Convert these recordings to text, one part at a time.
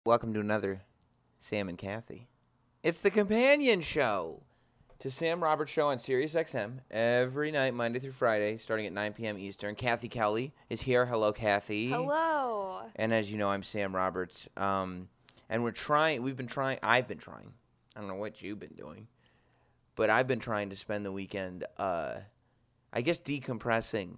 Welcome to another Sam and Cathy. It's the companion show to Sam Roberts Show on Sirius XM every night, Monday through Friday, starting at 9 p.m. Eastern. Cathy Kelley is here. Hello, Cathy. Hello. And as you know, I'm Sam Roberts. And I've been trying. I don't know what you've been doing, but I've been trying to spend the weekend, I guess, decompressing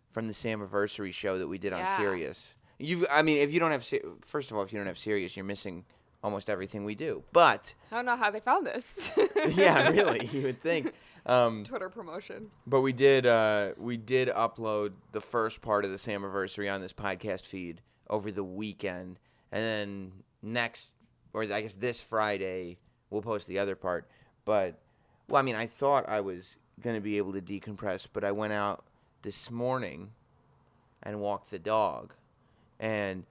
from the Samiversary show that we did on Sirius. If you don't have, first of all, if you don't have Sirius, you're missing almost everything we do. But I don't know how they found this. yeah, really, you would think. Twitter promotion. But we did upload the first part of the Samiversary on this podcast feed over the weekend, and then this Friday we'll post the other part. But I thought I was gonna be able to decompress, but I went out this morning and walked the dog. And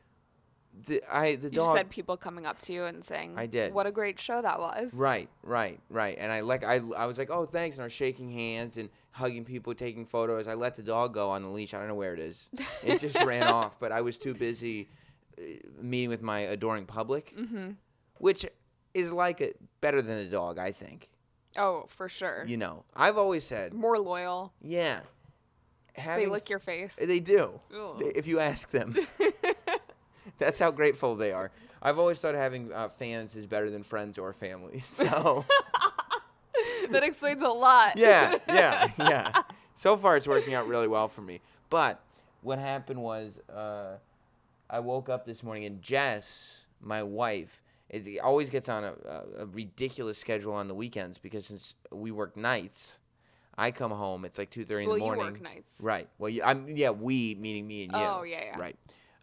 the dog. You just said people coming up to you and saying, I did. What a great show that was. Right. And I was like, oh, thanks, and I was shaking hands and hugging people, taking photos. I let the dog go on the leash. I don't know where it is. It just ran off, but I was too busy meeting with my adoring public, which is better than a dog, I think. Oh, for sure. You know, I've always said more loyal. Yeah. They lick your face. They do. Ugh. If you ask them. That's how grateful they are. I've always thought having fans is better than friends or family. So that explains a lot. Yeah. So far, it's working out really well for me. But what happened was I woke up this morning, and Jess, my wife, always gets on a ridiculous schedule on the weekends because since we work nights, I come home. It's like 2:30 in the morning. You work nights. Right. Well, we meaning me and you. Oh, yeah. Right.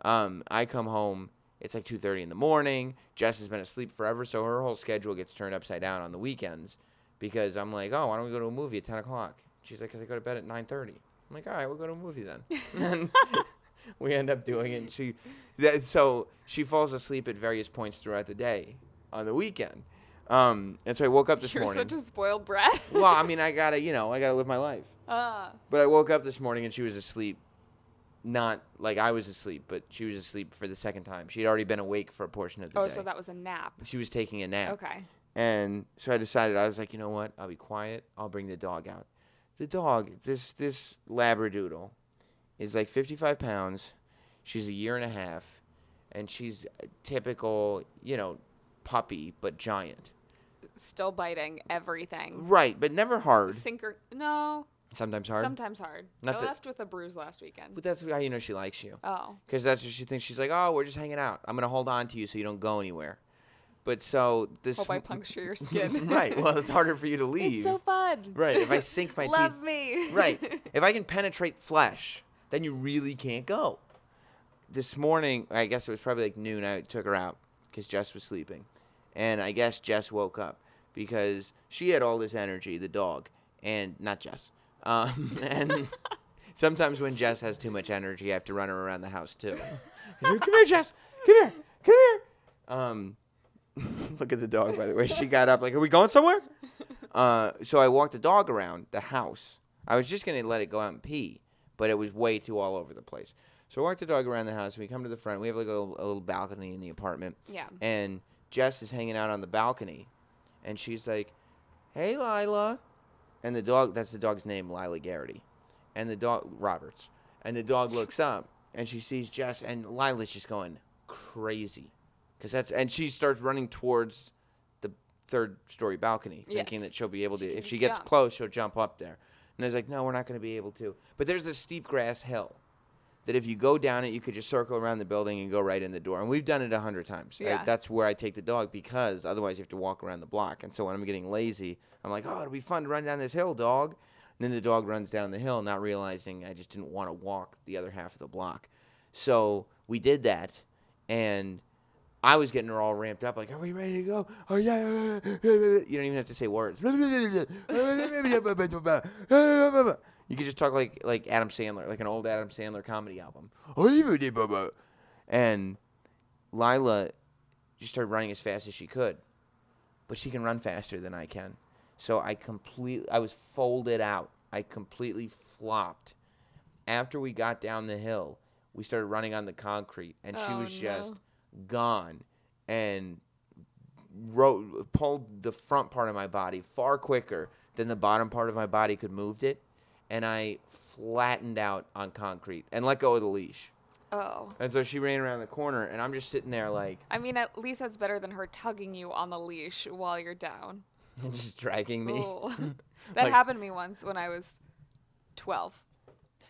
I come home. It's like 2:30 in the morning. Jess has been asleep forever, so her whole schedule gets turned upside down on the weekends because I'm like, oh, why don't we go to a movie at 10 o'clock? She's like, because I go to bed at 9:30. I'm like, all right, we'll go to a movie then. And we end up doing it. So she falls asleep at various points throughout the day on the weekend. And so I woke up this morning. You're such a spoiled brat. Well, I gotta live my life. But I woke up this morning and she was asleep. Not like I was asleep, but she was asleep for the second time. She had already been awake for a portion of the day. Oh, so that was a nap. She was taking a nap. Okay. And so I decided, I was like, you know what? I'll be quiet. I'll bring the dog out. The dog, this Labradoodle, is like 55 pounds. She's a year and a half. And she's a typical, puppy, but giant. Still biting everything. Right, but never hard. No. Sometimes hard? Sometimes hard. I left with a bruise last weekend. But that's how you know she likes you. Oh. Because that's what she thinks. She's like, oh, we're just hanging out. I'm going to hold on to you so you don't go anywhere. But so this... Hope I puncture your skin. Right. Well, it's harder for you to leave. It's so fun. Right. If I sink my teeth... Love me. Right. If I can penetrate flesh, then you really can't go. This morning, I guess it was probably like noon, I took her out because Jess was sleeping. And I guess Jess woke up because she had all this energy, the dog, and not Jess. And sometimes when Jess has too much energy, I have to run her around the house too. Come here, Jess. Come here. Look at the dog, by the way. She got up like, are we going somewhere? So I walked the dog around the house. I was just going to let it go out and pee, but it was way too all over the place. So I walked the dog around the house, and we come to the front. We have like a little balcony in the apartment. Yeah. And Jess is hanging out on the balcony, and she's like, hey, Lila. And the dog, that's the dog's name, Lila Garrity. And the dog, Roberts. And the dog looks up, and she sees Jess, and Lila's just going crazy. And she starts running towards the third-story balcony, thinking that she'll be able to, if she gets close, she'll jump up there. And I was like, no, we're not going to be able to. But there's this steep grass hill that if you go down it, you could just circle around the building and go right in the door. And we've done it 100 times. Yeah. Right? That's where I take the dog because otherwise you have to walk around the block. And so when I'm getting lazy, I'm like, oh, it'll be fun to run down this hill, dog. And then the dog runs down the hill, not realizing I just didn't want to walk the other half of the block. So we did that, and I was getting her all ramped up, like, are we ready to go? Oh, yeah. You don't even have to say words. You could just talk like Adam Sandler, like an old Adam Sandler comedy album. And Lila just started running as fast as she could. But she can run faster than I can. So I was folded out. I completely flopped. After we got down the hill, we started running on the concrete, and she was just gone. and pulled the front part of my body far quicker than the bottom part of my body could move it, and I flattened out on concrete and let go of the leash. Oh. And so she ran around the corner, and I'm just sitting there like... I mean, at least that's better than her tugging you on the leash while you're down. just dragging me. That happened to me once when I was 12.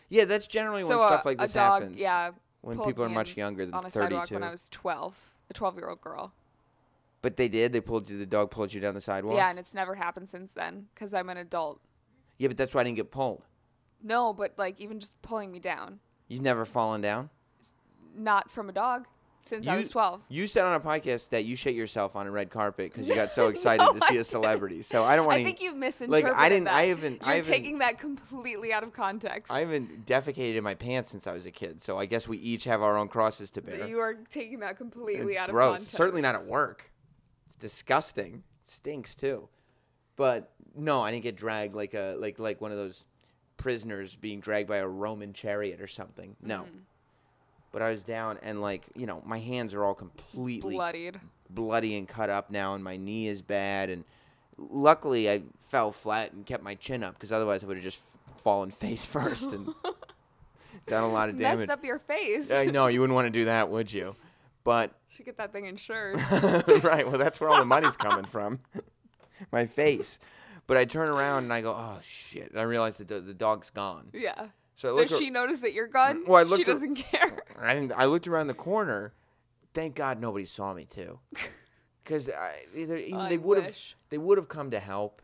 Yeah, that's generally when stuff like this happens. Yeah, when people are much younger than 32. On a sidewalk when I was 12, a 12-year-old girl. But they did? The dog pulled you down the sidewalk? Yeah, and it's never happened since then because I'm an adult. Yeah, but that's why I didn't get pulled. No, but like even just pulling me down. You've never fallen down? Not from a dog since I was 12. You said on a podcast that you shit yourself on a red carpet because you got so excited to see a celebrity. So I don't want to... I think you've misinterpreted that. You're taking that completely out of context. I haven't defecated in my pants since I was a kid, so I guess we each have our own crosses to bear. You are taking that completely out of gross. context. Certainly not at work. It's disgusting. It stinks too. But no, I didn't get dragged like one of those prisoners being dragged by a Roman chariot or something. No. But I was down, and my hands are all completely bloody and cut up now, and my knee is bad. And luckily, I fell flat and kept my chin up, because otherwise I would have just fallen face first and done a lot of damage. Messed up your face. I know, you wouldn't want to do that, would you? But should get that thing insured. Right. Well, that's where all the money's coming from, my face. But I turn around and I go, oh shit! And I realize that the dog's gone. Yeah. So does she notice that you're gone? Well, she doesn't care. I looked around the corner. Thank God nobody saw me too, because they would have come to help,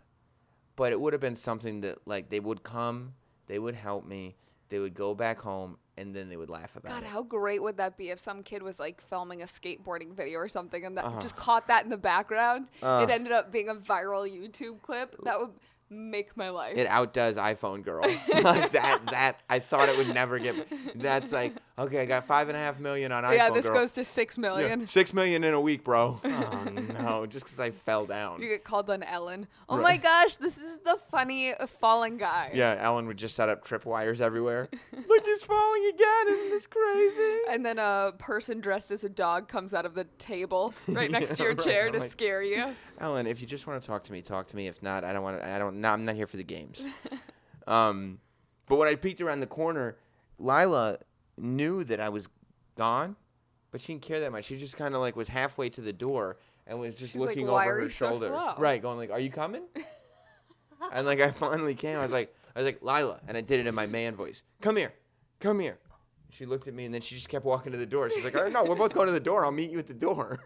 but it would have been something that they would come, they would help me, they would go back home, and then they would laugh about it. God, how great would that be if some kid was filming a skateboarding video or something and that just caught that in the background? It ended up being a viral YouTube clip. That would make my life. It outdoes iPhone Girl. that I thought it would never get. That's okay, I got 5.5 million on iPhone Girl. Yeah, this goes to 6 million. Yeah, 6 million in a week, bro. Oh no, just because I fell down. You get called on Ellen. Oh my gosh, this is the funny falling guy. Yeah, Ellen would just set up tripwires everywhere. Look, he's falling again. Isn't this crazy? And then a person dressed as a dog comes out of the table right next to your chair to scare you. Ellen, if you just want to talk to me, talk to me. If not, I don't want to. I'm not here for the games. But when I peeked around the corner, Lila knew that I was gone, but she didn't care that much. She just kind of was halfway to the door and was just looking over her shoulder. So slow? Right, going are you coming? And I finally came. I was like, Lila, and I did it in my man voice. Come here. She looked at me, and then she just kept walking to the door. She's like, no, we're both going to the door. I'll meet you at the door.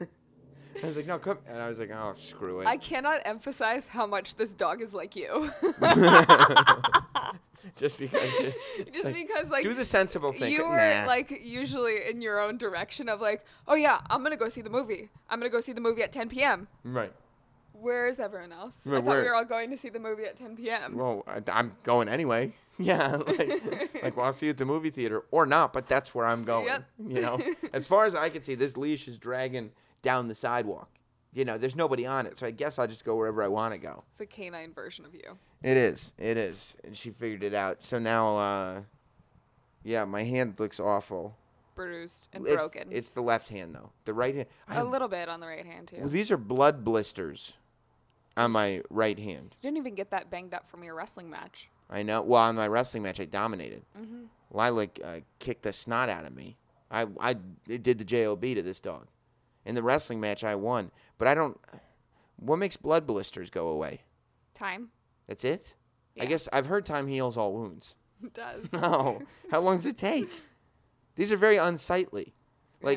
I was like, no, come. And I was like, oh, screw it. I cannot emphasize how much this dog is like you. Just because. Do the sensible thing. You were usually in your own direction of oh yeah, I'm going to go see the movie. I'm going to go see the movie at 10 p.m. Right. Where is everyone else? I thought we were all going to see the movie at 10 p.m. Well, I'm going anyway. Yeah. Well, I'll see you at the movie theater or not, but that's where I'm going. Yep. As far as I can see, this leash is dragging down the sidewalk. There's nobody on it, so I guess I'll just go wherever I want to go. It's the canine version of you. It is. And she figured it out. So now, my hand looks awful. Bruised and broken. It's the left hand, though. The right hand. A little bit on the right hand, too. Well, these are blood blisters on my right hand. You didn't even get that banged up from your wrestling match. I know. Well, on my wrestling match, I dominated. Mm-hmm. Lila kicked the snot out of me. I did the JOB to this dog. In the wrestling match, I won. But I don't... What makes blood blisters go away? Time. That's it? Yeah. I guess I've heard time heals all wounds. It does. No. How long does it take? These are very unsightly.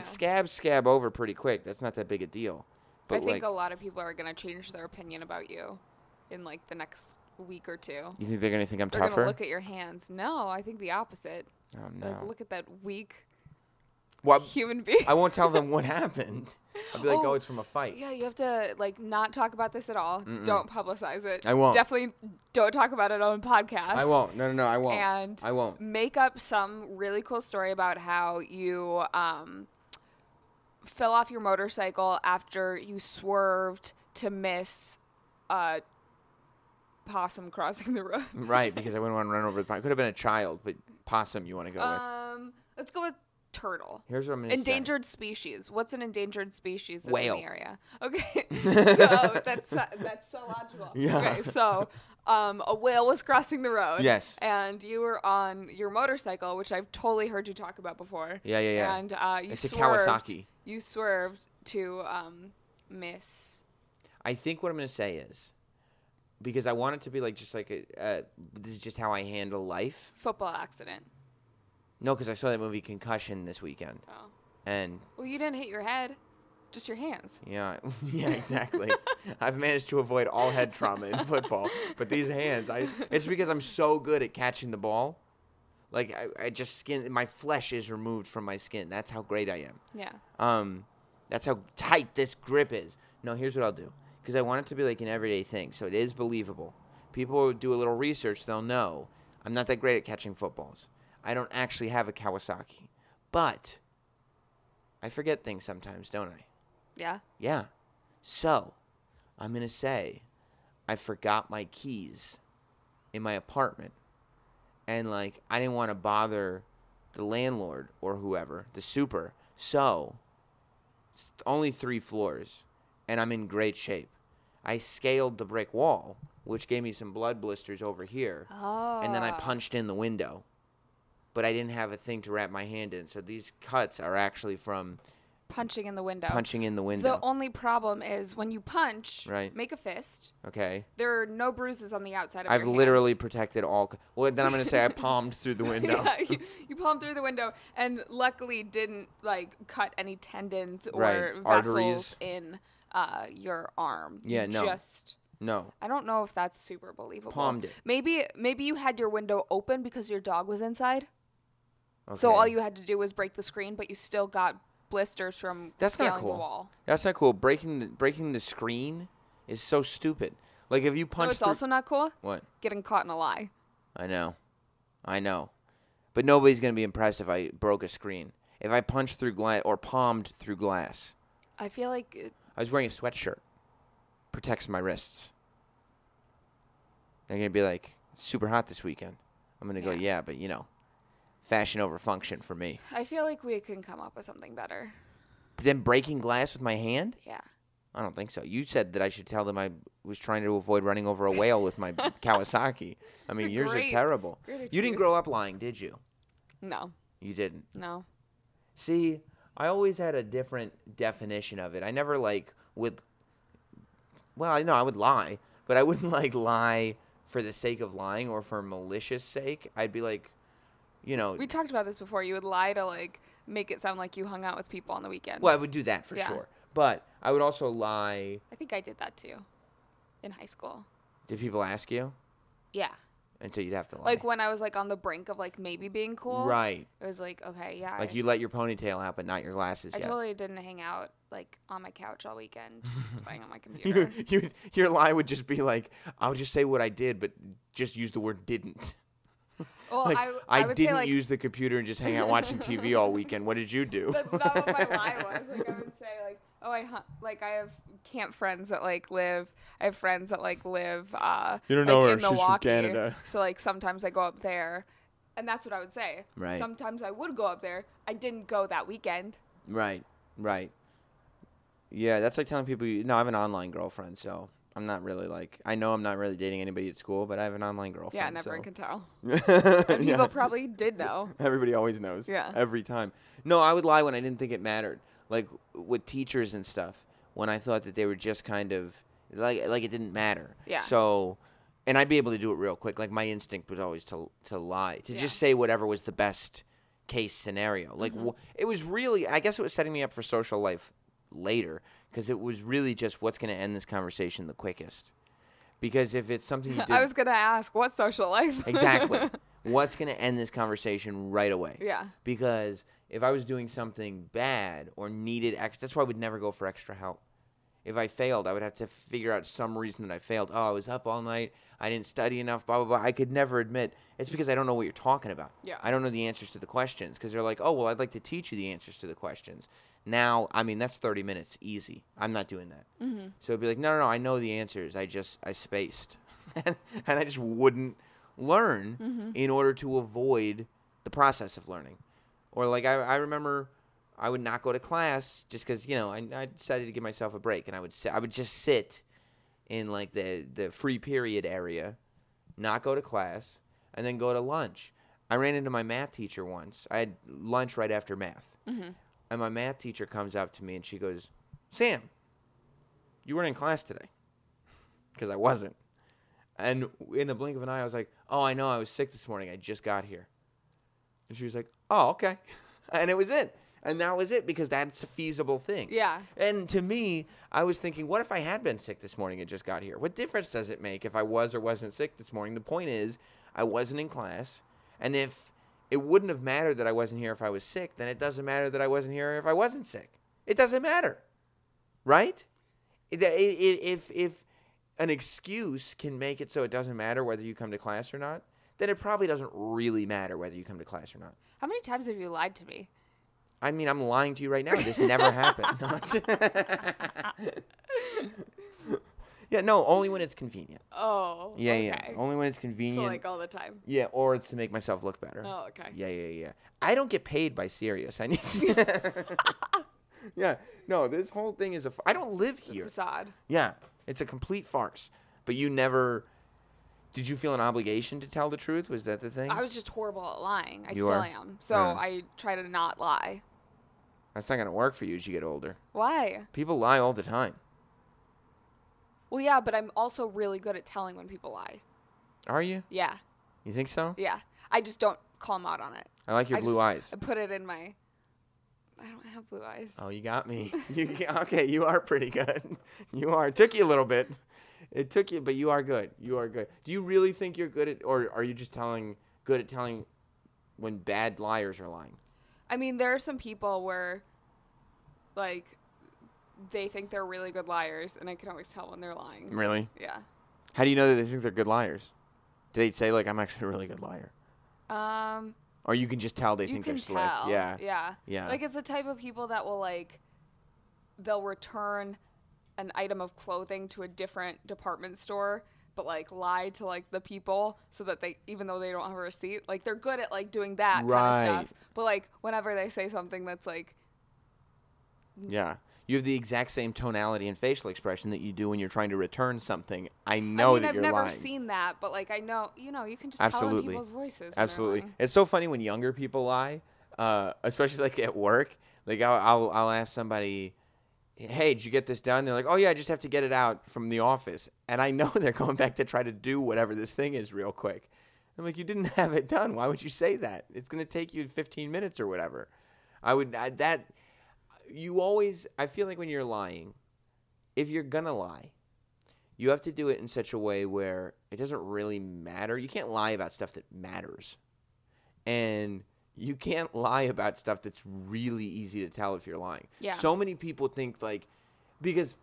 Scabs scab over pretty quick. That's not that big a deal. But I think a lot of people are going to change their opinion about you in the next week or two. You think they're going to think I'm tougher? tougher? They're going to look at your hands. No, I think the opposite. Oh, no. Look at that weak Well, human being. I won't tell them what happened. I'll be like, oh, it's from a fight. Yeah, you have to not talk about this at all. Mm-mm. Don't publicize it. I won't. Definitely don't talk about it on a podcast. I won't. No, I won't. And I won't. Make up some really cool story about how you fell off your motorcycle after you swerved to miss a possum crossing the road. Right, because I wouldn't want to run over the possum. Could have been a child, but possum you want to go with. Let's go with turtle. Here's what I'm going to say. Endangered species. What's an endangered species that's Whale. in the area? Okay. So that's so logical. Yeah. Okay, so a whale was crossing the road. Yes. And you were on your motorcycle, which I've totally heard you talk about before. Yeah. And you it's swerved. a Kawasaki. You swerved to miss. I think what I'm going to say is, because I want it to be like just like this is just how I handle life. Football accident. No, because I saw that movie Concussion this weekend. Oh. And Well, you didn't hit your head, just your hands. yeah, yeah, exactly. I've managed to avoid all head trauma in football, but these hands, it's because I'm so good at catching the ball. Like I just my flesh is removed from my skin. That's how great I am. Yeah. That's how tight this grip is. No, here's what I'll do. Because I want it to be like an everyday thing, so it is believable. People who do a little research, they'll know I'm not that great at catching footballs. I don't actually have a Kawasaki. But I forget things sometimes, don't I? Yeah. Yeah. So I'm going to say I forgot my keys in my apartment. And, like, I didn't want to bother the landlord or whoever, the super. So it's only 3 floors, and I'm in great shape. I scaled the brick wall, which gave me some blood blisters over here. Oh. And then I punched in the window. But I didn't have a thing to wrap my hand in. So these cuts are actually from punching in the window. punching in the window. The only problem is when you punch, Right. make a fist. Okay. There are no bruises on the outside of I've your literally hand. protected all. Well, then I'm going to say I palmed through the window. Yeah, you palmed through the window and luckily didn't, like, cut any tendons or Right. vessels Arteries. in your arm. Yeah, You no. Just... No. I don't know if that's super believable. Palmed it. Maybe you had your window open because your dog was inside. Okay. So all you had to do was break the screen, but you still got blisters from That's scaling not cool. the wall. That's not cool. Breaking the screen is so stupid. Like if you punch No, it's through. also not cool. What? Getting caught in a lie. I know. But nobody's going to be impressed if I broke a screen. If I punched through glass or palmed through glass. I feel like I was wearing a sweatshirt. Protects my wrists. They're going to be like, super hot this weekend. I'm going to go, yeah, but you know, fashion over function for me. I feel like we can come up with something better. But then breaking glass with my hand? Yeah. I don't think so. You said that I should tell them I was trying to avoid running over a whale with my Kawasaki. I mean, yours are terrible. You didn't grow up lying, did you? No. You didn't. No. See, I always had a different definition of it. I never would. Well, I know I would lie, but I wouldn't lie for the sake of lying or for malicious sake. I'd be like, you know. We talked about this before. You would lie to make it sound like you hung out with people on the weekends. Well, I would do that for sure. But I would also lie. I think I did that too in high school. Did people ask you? Yeah. And so you'd have to lie. Like when I was on the brink of maybe being cool. Right. It was okay, yeah. Like you let your ponytail out, but not your glasses I yet. totally didn't hang out on my couch all weekend, just playing on my computer. Your lie would just be I'll just say what I did, but just use the word didn't. Well, I would didn't say, use the computer and just hang out watching TV all weekend. What did you do? That's not what my lie was. I would say I have camp friends that live. I have friends that live. You don't know her. In She's Milwaukee. from Canada. So sometimes I go up there, and that's what I would say. Right. Sometimes I would go up there. I didn't go that weekend. Right. Yeah, that's like telling people. No, I have an online girlfriend, so I'm not really I know I'm not really dating anybody at school, but I have an online girlfriend. Yeah, everyone can tell. And people probably did know. Everybody always knows. Yeah. Every time. No, I would lie when I didn't think it mattered. Like with teachers and stuff, when I thought that they were just kind of like it didn't matter. Yeah. So, and I'd be able to do it real quick. Like my instinct was always to lie, to just say whatever was the best case scenario. Like it was really, I guess it was setting me up for social life later, because it was really just what's going to end this conversation the quickest. Because if it's something you did, I was going to ask, what social life? Exactly. What's going to end this conversation right away? Yeah. Because if I was doing something bad or needed extra, that's why I would never go for extra help. If I failed, I would have to figure out some reason that I failed. Oh, I was up all night. I didn't study enough, blah, blah, blah. I could never admit. It's because I don't know what you're talking about. Yeah. I don't know the answers to the questions, because they're like, oh, well, I'd like to teach you the answers to the questions. Now, I mean, that's 30 minutes easy. I'm not doing that. Mm-hmm. So it'd be like, no, I know the answers. I spaced. and I just wouldn't learn in order to avoid the process of learning. Or like I remember I would not go to class just because, I decided to give myself a break. And I would just sit in like the free period area, not go to class, and then go to lunch. I ran into my math teacher once. I had lunch right after math. Mm-hmm. And my math teacher comes up to me and she goes, Sam, you weren't in class today. Because I wasn't. And in the blink of an eye, I was like, oh, I know, I was sick this morning. I just got here. And she was like, oh, okay. And it was it. And that was it, because that's a feasible thing. Yeah. And to me, I was thinking, what if I had been sick this morning and just got here? What difference does it make if I was or wasn't sick this morning? The point is, I wasn't in class. And if it wouldn't have mattered that I wasn't here if I was sick, then it doesn't matter that I wasn't here if I wasn't sick. It doesn't matter. Right? If an excuse can make it so it doesn't matter whether you come to class or not, then it probably doesn't really matter whether you come to class or not. How many times have you lied to me? I mean, I'm lying to you right now. This never happened. Yeah, no, only when it's convenient. Oh, yeah, okay. Yeah. Only when it's convenient. So, like, all the time? Yeah, or it's to make myself look better. Oh, okay. Yeah. I don't get paid by Sirius. I need to... Yeah, no, this whole thing is I don't live here. It's a facade. Yeah, it's a complete farce. But you never... Did you feel an obligation to tell the truth? Was that the thing? I was just horrible at lying. I You still are? am. So I try to not lie. That's not going to work for you as you get older. Why? People lie all the time. Well, yeah, but I'm also really good at telling when people lie. Are you? Yeah. You think so? Yeah. I just don't call them out on it. I like your blue eyes. I put it in my... I don't have blue eyes. Oh, you got me. Okay, you are pretty good. You are. It took you a little bit. It took you, but you are good. You are good. Do you really think you're good at, or are you just good at telling when bad liars are lying? I mean, there are some people where, like, they think they're really good liars, and I can always tell when they're lying. Really? Yeah. How do you know that they think they're good liars? Do they say, like, I'm actually a really good liar? Or you can just tell they think they're slick? Yeah. Like, it's the type of people that will, like, they'll return an item of clothing to a different department store, but like lie to like the people so that they, even though they don't have a receipt, like they're good at like doing that kind of stuff. But like whenever they say something that's like, yeah, you have the exact same tonality and facial expression that you do when you're trying to return something. I know that you're lying. I've never seen that, but like I know, you can just Absolutely. tell in people's voices. Absolutely, it's so funny when younger people lie, especially like at work. Like I'll ask somebody, hey, did you get this done? They're like, oh, yeah, I just have to get it out from the office. And I know they're going back to try to do whatever this thing is real quick. I'm like, you didn't have it done. Why would you say that? It's going to take you 15 minutes or whatever. I feel like when you're lying, if you're going to lie, you have to do it in such a way where it doesn't really matter. You can't lie about stuff that matters. And you can't lie about stuff that's really easy to tell if you're lying. Yeah. So many people think because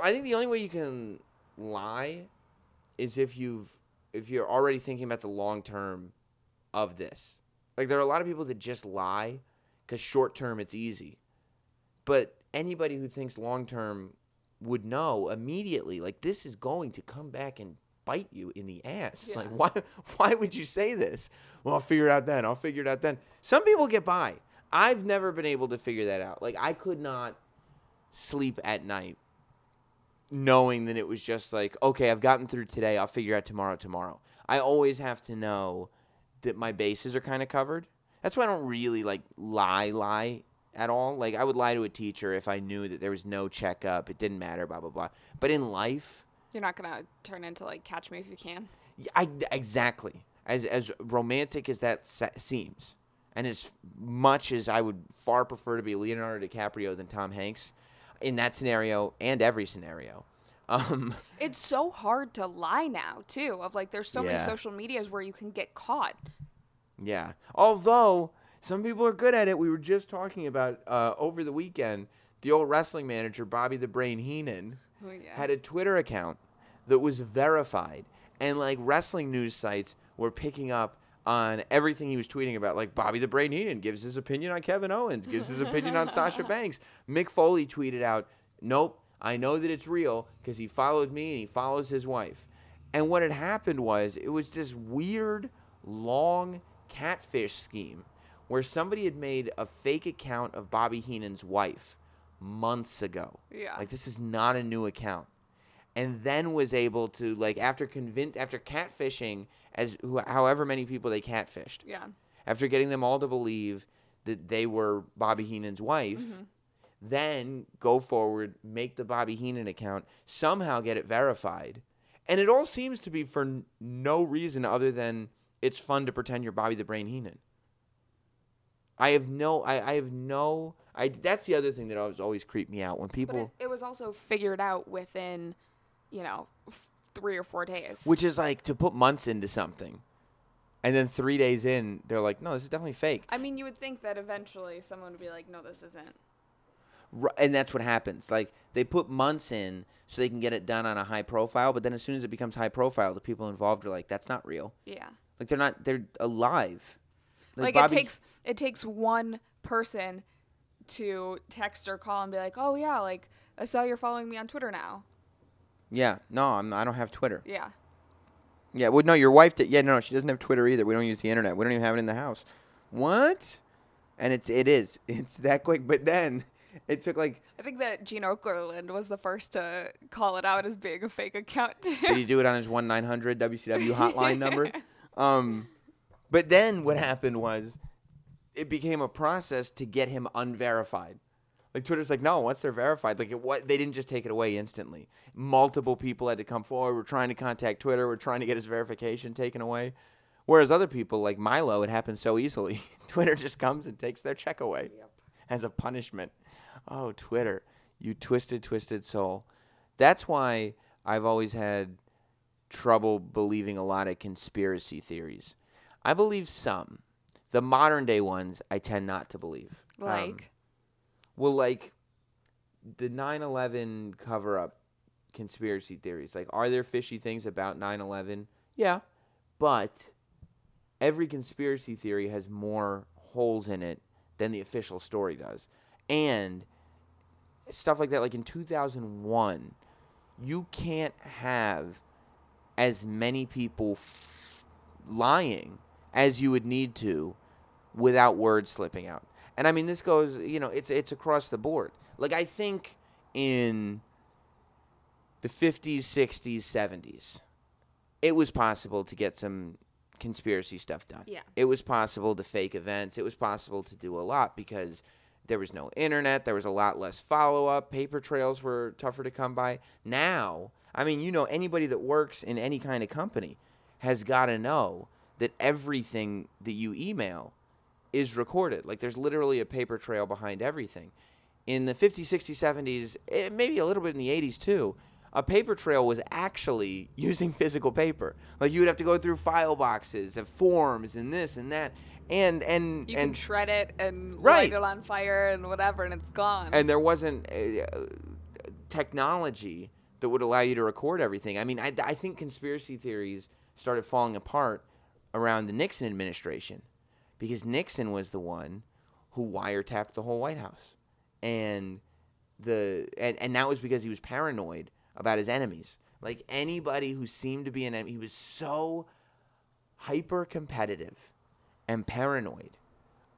I think the only way you can lie is if you're already thinking about the long term of this. Like there are a lot of people that just lie because short term it's easy. But anybody who thinks long term would know immediately, like this is going to come back and bite you in the ass. Yeah. Like why would you say this? Well, I'll figure it out then. Some people get by. I've never been able to figure that out. Like I could not sleep at night knowing that it was just like, okay, I've gotten through today, I'll figure out tomorrow. I always have to know that my bases are kind of covered. That's why I don't really like lie at all. Like I would lie to a teacher if I knew that there was no checkup, it didn't matter, blah blah blah. But in life, you're not going to turn into, like, Catch Me If You Can? Exactly. As romantic as that seems, and as much as I would far prefer to be Leonardo DiCaprio than Tom Hanks, in that scenario and every scenario. It's so hard to lie now, too, of, like, there's so many social medias where you can get caught. Yeah. Although, some people are good at it. We were just talking about, over the weekend, the old wrestling manager, Bobby the Brain Heenan, had a Twitter account that was verified, and like wrestling news sites were picking up on everything he was tweeting about. Like Bobby the Brain Heenan gives his opinion on Kevin Owens, gives his opinion on Sasha Banks. Mick Foley tweeted out, nope, I know that it's real because he followed me and he follows his wife. And what had happened was it was this weird, long catfish scheme where somebody had made a fake account of Bobby Heenan's wife months ago. Yeah. Like, this is not a new account. And then was able to, like, after catfishing however many people they catfished. Yeah. After getting them all to believe that they were Bobby Heenan's wife, then go forward, make the Bobby Heenan account, somehow get it verified. And it all seems to be for no reason other than it's fun to pretend you're Bobby the Brain Heenan. That's the other thing that always creeped me out when people. But it was also figured out within, 3 or 4 days. Which is like to put months into something. And then 3 days in, they're like, no, this is definitely fake. I mean, you would think that eventually someone would be like, no, this isn't. And that's what happens. Like, they put months in so they can get it done on a high profile, but then as soon as it becomes high profile, the people involved are like, that's not real. Yeah. Like, they're alive. Like it takes one person to text or call and be like, oh, yeah, like, I saw you're following me on Twitter now. Yeah. No, I don't have Twitter. Yeah. Yeah, well, no, your wife did. Yeah, no, she doesn't have Twitter either. We don't use the internet. We don't even have it in the house. What? And it's that quick. But then it took like. I think that Gene Okerlund was the first to call it out as being a fake account too. Did he do it on his 1-900 WCW hotline number? But then what happened was it became a process to get him unverified. Like, Twitter's like, no, once they're verified, like, they didn't just take it away instantly. Multiple people had to come forward. We're trying to contact Twitter. We're trying to get his verification taken away. Whereas other people, like Milo, it happens so easily. Twitter just comes and takes their check away as a punishment. Oh, Twitter, you twisted soul. That's why I've always had trouble believing a lot of conspiracy theories. I believe some. The modern day ones, I tend not to believe. Like? Well, like the 9/11 cover-up conspiracy theories. Like, are there fishy things about 9/11? Yeah, but every conspiracy theory has more holes in it than the official story does. And stuff like that, like in 2001, you can't have as many people lying as you would need to without words slipping out. And I mean, this goes, it's across the board. Like, I think in the 50s, 60s, 70s, it was possible to get some conspiracy stuff done. Yeah. It was possible to fake events. It was possible to do a lot because there was no internet. There was a lot less follow-up. Paper trails were tougher to come by. Now, I mean, anybody that works in any kind of company has got to know that everything that you email is recorded. Like, there's literally a paper trail behind everything. In the 50s, 60s, 70s, maybe a little bit in the 80s too, a paper trail was actually using physical paper. Like, you would have to go through file boxes of forms and this and that. And you can shred it and right. light it on fire and whatever, and it's gone. And there wasn't technology that would allow you to record everything. I mean, I think conspiracy theories started falling apart around the Nixon administration, because Nixon was the one who wiretapped the whole White House. And that was because he was paranoid about his enemies. Like, anybody who seemed to be an enemy, he was so hyper competitive and paranoid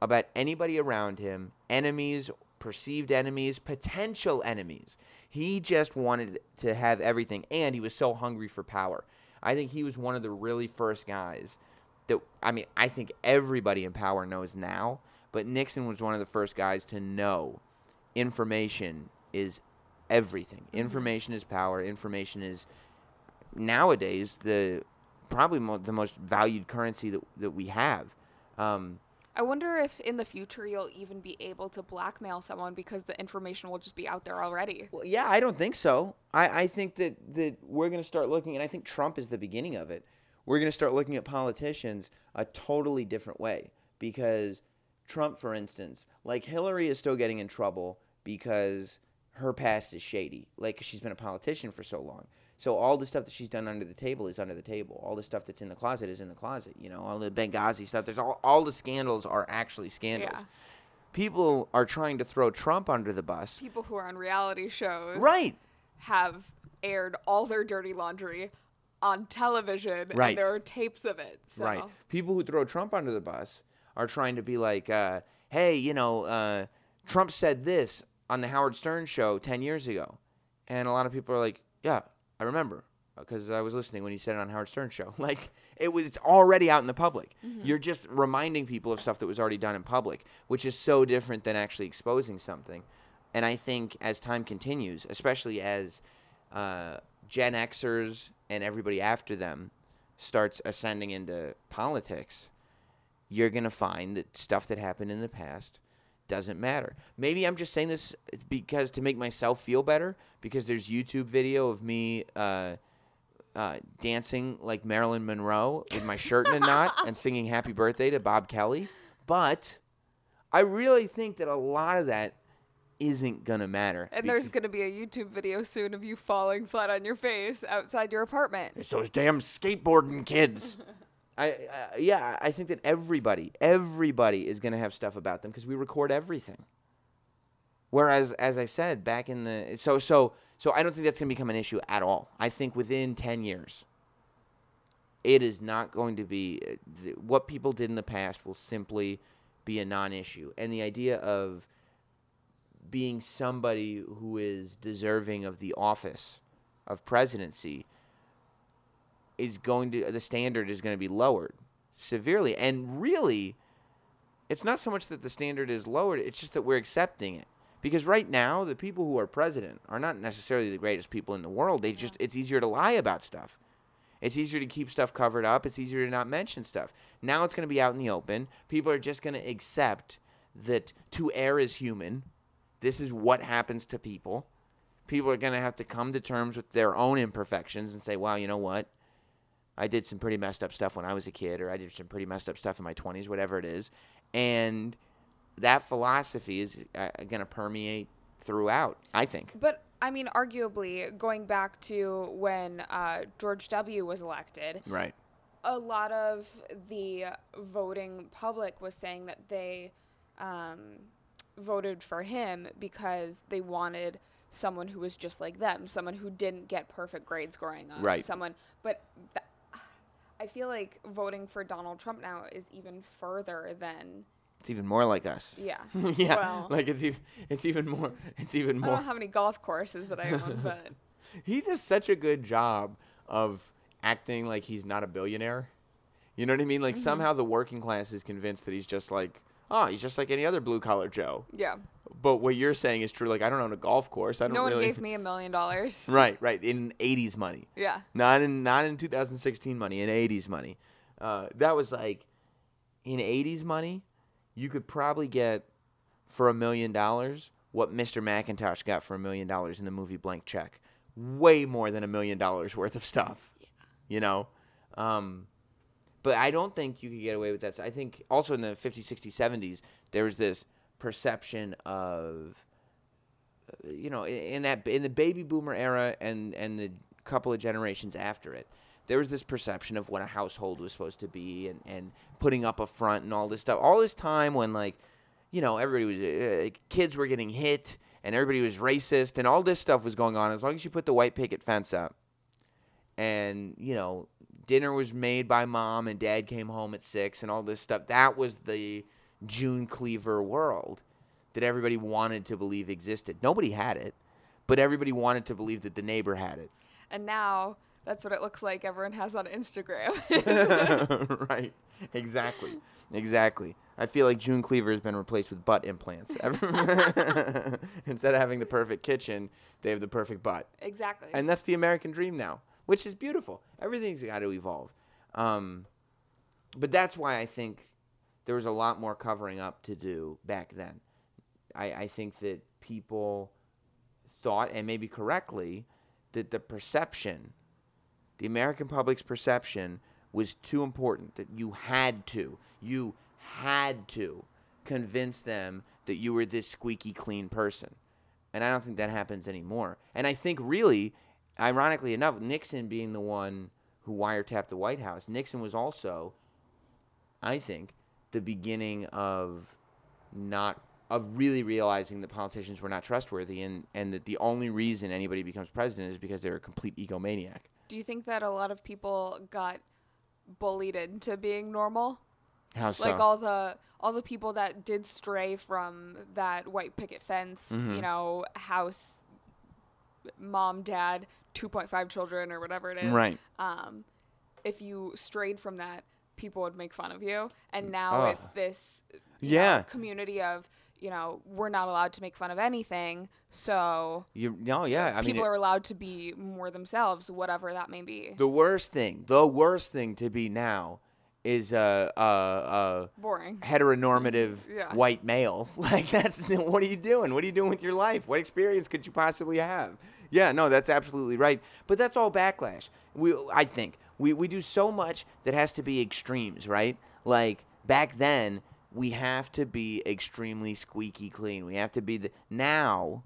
about anybody around him, enemies, perceived enemies, potential enemies. He just wanted to have everything, and he was so hungry for power. I think he was one of the really first guys that, I mean, I think everybody in power knows now, but Nixon was one of the first guys to know information is everything. Mm-hmm. Information is power. Information is, nowadays, probably the most valued currency that we have. I wonder if in the future you'll even be able to blackmail someone because the information will just be out there already. Well, yeah, I don't think so. I think that we're going to start looking, and I think Trump is the beginning of it. We're going to start looking at politicians a totally different way, because Trump, for instance, like Hillary is still getting in trouble because her past is shady, like she's been a politician for so long. So all the stuff that she's done under the table is under the table. All the stuff that's in the closet is in the closet. All the Benghazi stuff. There's all the scandals are actually scandals. Yeah. People are trying to throw Trump under the bus. People who are on reality shows, right, have aired all their dirty laundry on television, right, and there are tapes of it. So. Right. People who throw Trump under the bus are trying to be like, hey, Trump said this on the Howard Stern show 10 years ago. And a lot of people are like, yeah, I remember because I was listening when he said it on Howard Stern show. Like, it's already out in the public. Mm-hmm. You're just reminding people of stuff that was already done in public, which is so different than actually exposing something. And I think as time continues, especially as Gen Xers and everybody after them starts ascending into politics, you're going to find that stuff that happened in the past doesn't matter. Maybe I'm just saying this because to make myself feel better, because there's YouTube video of me dancing like Marilyn Monroe with my shirt in a knot and singing Happy Birthday to Bob Kelly. But I really think that a lot of that isn't going to matter. And there's going to be a YouTube video soon of you falling flat on your face outside your apartment. It's those damn skateboarding kids. I think that everybody is going to have stuff about them because we record everything. Whereas, as I said, back in the... So I don't think that's going to become an issue at all. I think within 10 years, it is not going to be... what people did in the past will simply be a non-issue. And the idea of being somebody who is deserving of the office of presidency is going to... the standard is going to be lowered severely. And really, it's not so much that the standard is lowered, it's just that we're accepting it. Because right now, the people who are president are not necessarily the greatest people in the world. It's easier to lie about stuff. It's easier to keep stuff covered up. It's easier to not mention stuff. Now it's going to be out in the open. People are just going to accept that to err is human. This is what happens to people. People are going to have to come to terms with their own imperfections and say, wow, you know what? I did some pretty messed up stuff when I was a kid, or I did some pretty messed up stuff in my 20s, whatever it is. And that philosophy is going to permeate throughout, I think. But, I mean, arguably, going back to when George W. was elected, right? A lot of the voting public was saying that they voted for him because they wanted someone who was just like them, someone who didn't get perfect grades growing up. Right. I feel like voting for Donald Trump now is even further than... It's even more like us. Yeah. Yeah. Well, like it's even more. It's even more. I don't know how many golf courses that I own, but he does such a good job of acting like he's not a billionaire. You know what I mean? Like somehow the working class is convinced that he's just like any other blue collar Joe. Yeah. But what you're saying is true. Like I don't own a golf course. No one gave me $1 million. Right. In 80s money. Yeah. Not in 2016 money. In 80s money. That was like in 80s money. You could probably get for $1 million what Mr. McIntosh got for $1 million in the movie Blank Check. Way more than $1 million worth of stuff. Yeah. You know? But I don't think you could get away with that. I think also in the 50s, 60s, 70s, there was this perception of, in the baby boomer era and the couple of generations after it, there was this perception of what a household was supposed to be and putting up a front and all this stuff. All this time when, everybody was kids were getting hit and everybody was racist and all this stuff was going on. As long as you put the white picket fence up and, dinner was made by mom and dad came home at 6 and all this stuff, that was the June Cleaver world that everybody wanted to believe existed. Nobody had it, but everybody wanted to believe that the neighbor had it. And now... that's what it looks like everyone has on Instagram. Right. Exactly. I feel like June Cleaver has been replaced with butt implants. Instead of having the perfect kitchen, they have the perfect butt. Exactly. And that's the American dream now, which is beautiful. Everything's got to evolve. But that's why I think there was a lot more covering up to do back then. I think that people thought, and maybe correctly, that the American public's perception was too important, that you had to convince them that you were this squeaky clean person. And I don't think that happens anymore. And I think really, ironically enough, Nixon being the one who wiretapped the White House, Nixon was also, I think, the beginning of really realizing that politicians were not trustworthy and that the only reason anybody becomes president is because they're a complete egomaniac. Do you think that a lot of people got bullied into being normal? How so? Like all the people that did stray from that white picket fence, you know, house, mom, dad, 2.5 children or whatever it is. Right. If you strayed from that, people would make fun of you. And now Ugh. it's this Yeah. community of, we're not allowed to make fun of anything. So I mean, people are allowed to be more themselves, whatever that may be. the worst thing to be now is Boring. heteronormative Yeah. white male. Like, that's, what are you doing? What are you doing with your life? What experience could you possibly have? Yeah, no, that's absolutely right. But that's all backlash. I think we do so much that has to be extremes, right? Like, back then, we have to be extremely squeaky clean. We have to be now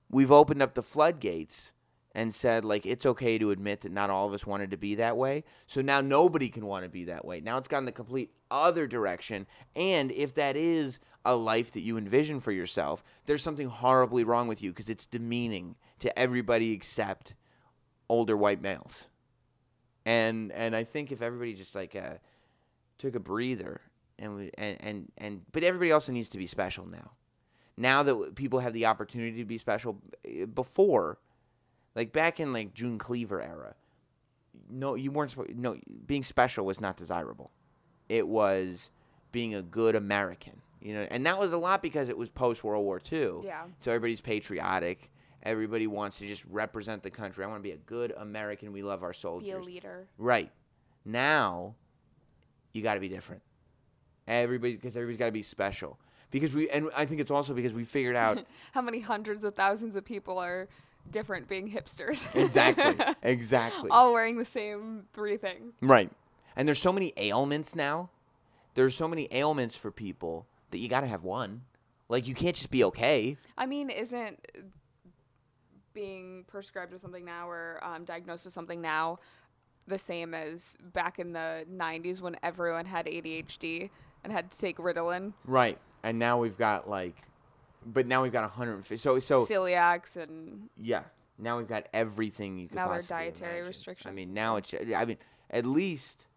we've opened up the floodgates and said, like, it's okay to admit that not all of us wanted to be that way. So now nobody can want to be that way. Now it's gone the complete other direction. And if that is a life that you envision for yourself, there's something horribly wrong with you, because it's demeaning to everybody except older white males. And I think if everybody just took a breather but everybody also needs to be special now. Now that people have the opportunity to be special, before, like back in like June Cleaver era, no, you weren't. No, being special was not desirable. It was being a good American, and that was a lot because it was post World War II. Yeah. So everybody's patriotic. Everybody wants to just represent the country. I want to be a good American. We love our soldiers. Be a leader. Right. Now, you got to be different. Because everybody's got to be special. And I think it's also because we figured out how many hundreds of thousands of people are different being hipsters. Exactly. All wearing the same 3 things. Right. And there's so many ailments now. There's so many ailments for people that you got to have one. Like, you can't just be okay. I mean, isn't being prescribed with something now or diagnosed with something now the same as back in the 90s when everyone had ADHD and had to take Ritalin? Right. And now we've got 150. So celiacs and yeah. Now we've got everything you could now possibly there are dietary imagine. restrictions. I mean, now at least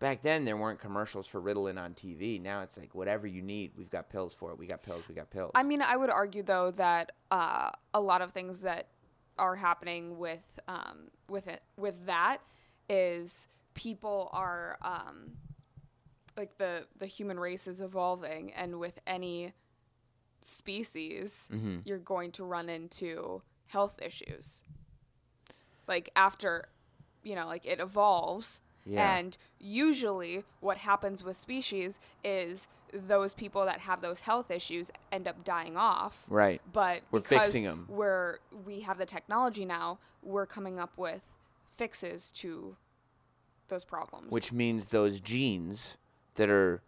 back then there weren't commercials for Ritalin on TV. Now it's like, whatever you need, we've got pills for it. We got pills. I mean, I would argue though that a lot of things that are happening with that is people are like the human race is evolving, and with any species, you're going to run into health issues. Like after, like it evolves, and usually what happens with species is those people that have those health issues end up dying off. Right. But we're fixing them. We have the technology now, we're coming up with fixes to those problems. Which means those genes that are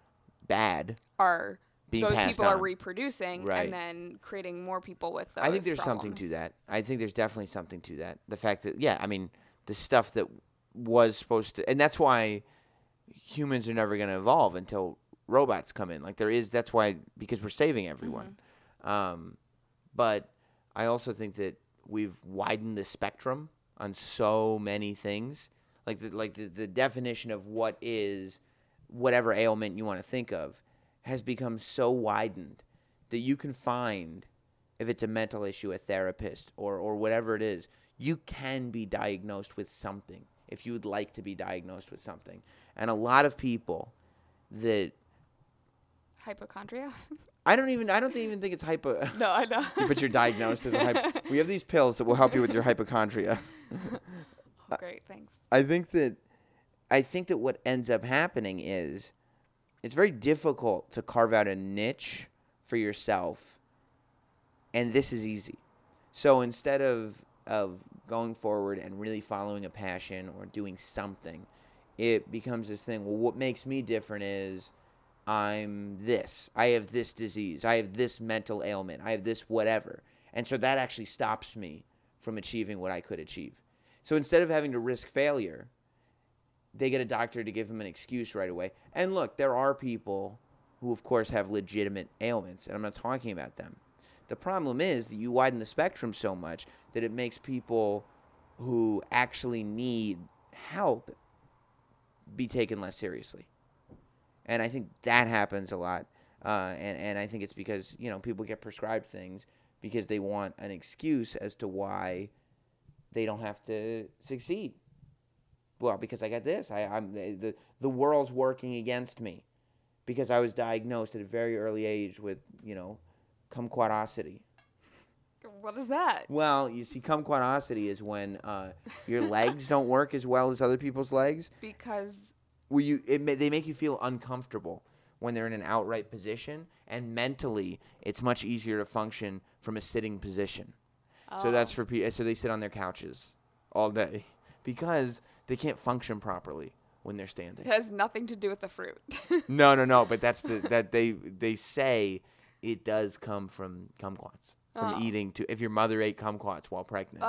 bad are being those passed people on. Are reproducing, right, and then creating more people with those I think there's problems. something to that. I think there's definitely something to that. The fact that, I mean, the stuff that was supposed to, and that's why humans are never going to evolve until robots come in. That's why, because we're saving everyone. But I also think that we've widened the spectrum on so many things. Like the definition of what is whatever ailment you want to think of has become so widened that you can find, if it's a mental issue, a therapist or whatever it is, you can be diagnosed with something if you would like to be diagnosed with something. And a lot of people that hypochondria. I don't even think it's hypo. No, I know. But you're diagnosed as a we have these pills that will help you with your hypochondria. Oh, great, thanks. I think that what ends up happening is it's very difficult to carve out a niche for yourself, and this is easy. So instead of going forward and really following a passion or doing something, it becomes this thing. Well, what makes me different is I'm this. I have this disease. I have this mental ailment. I have this whatever. And so that actually stops me from achieving what I could achieve. So instead of having to risk failure, they get a doctor to give them an excuse right away. And look, there are people who, of course, have legitimate ailments, and I'm not talking about them. The problem is that you widen the spectrum so much that it makes people who actually need help be taken less seriously. And I think that happens a lot. And I think it's because, people get prescribed things because they want an excuse as to why they don't have to succeed. Well, because I got this. The world's working against me because I was diagnosed at a very early age with, kumquatosity. What is that? Well, you see, kumquatosity is when your legs don't work as well as other people's legs. Because They make you feel uncomfortable when they're in an outright position, and mentally, it's much easier to function from a sitting position. So that's for people. So they sit on their couches all day because they can't function properly when they're standing. It has nothing to do with the fruit. No. But that's that they say it does come from kumquats. From eating if your mother ate kumquats while pregnant,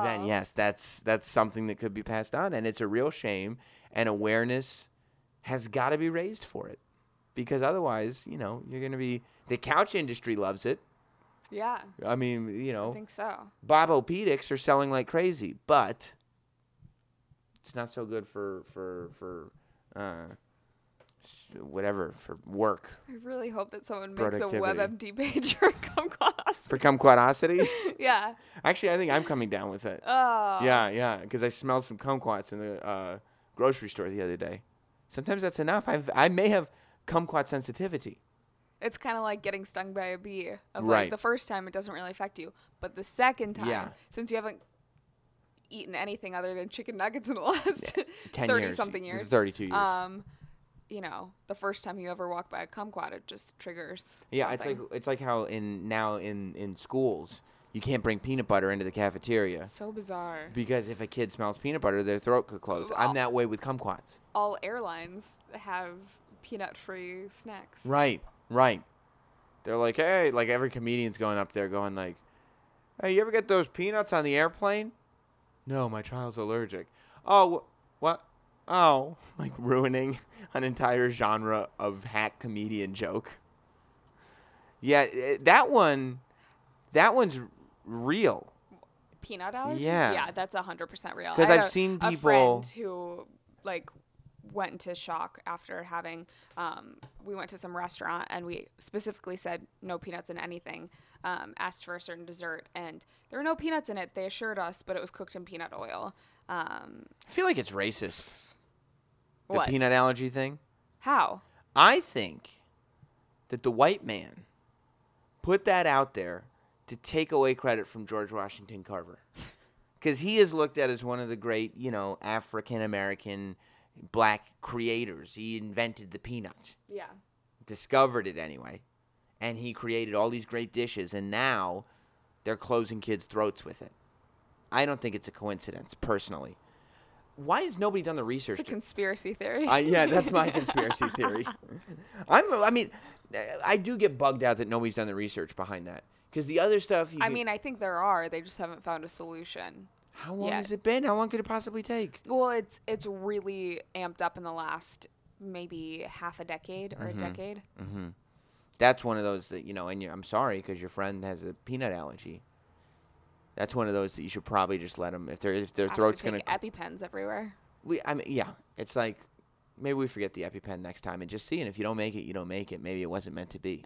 then yes, that's something that could be passed on, and it's a real shame, and awareness has got to be raised for it, because otherwise, you're going to be, the couch industry loves it. Yeah. I mean, I think so. Bob-O-Pedics are selling like crazy, but it's not so good for whatever, for work. I really hope that someone makes a WebMD page for kumquatosity. For kumquatosity? Yeah. Actually, I think I'm coming down with it. Oh. Yeah, because I smelled some kumquats in the grocery store the other day. Sometimes that's enough. I may have kumquat sensitivity. It's kind of like getting stung by a bee. Right. Like the first time, it doesn't really affect you. But the second time, since you haven't eaten anything other than chicken nuggets in the last 30-something years. 32 years. The first time you ever walk by a kumquat, it just triggers. Yeah, something. it's like how in schools you can't bring peanut butter into the cafeteria. So bizarre. Because if a kid smells peanut butter, their throat could close. I'm that way with kumquats. All airlines have peanut-free snacks. Right. They're like, hey, like every comedian's going up there going like, hey, you ever get those peanuts on the airplane? No, my child's allergic. Oh, what? Oh, like ruining an entire genre of hack comedian joke. Yeah, that one's real. Peanut allergy? Yeah. Yeah, that's 100% real. Because I've seen people. A friend who went into shock after having. We went to some restaurant and we specifically said no peanuts in anything. Asked for a certain dessert and there were no peanuts in it. They assured us, but it was cooked in peanut oil. I feel like it's racist. The What? peanut allergy thing. How? I think that the white man put that out there to take away credit from George Washington Carver. Because he is looked at as one of the great, African-American black creators. He invented the peanut. Yeah. Discovered it anyway. And he created all these great dishes, and now they're closing kids' throats with it. I don't think it's a coincidence, personally. Why has nobody done the research? It's a conspiracy theory. Yeah, that's my conspiracy theory. I do get bugged out that nobody's done the research behind that. Because the other stuff... I think there are. They just haven't found a solution. How long has it been? How long could it possibly take? Well, it's really amped up in the last maybe half a decade or a decade. Mm-hmm. That's one of those that, and I'm sorry because your friend has a peanut allergy. That's one of those that you should probably just let them, if their throat's going to... EpiPens everywhere. It's like, maybe we forget the EpiPen next time and just see, and if you don't make it, you don't make it. Maybe it wasn't meant to be.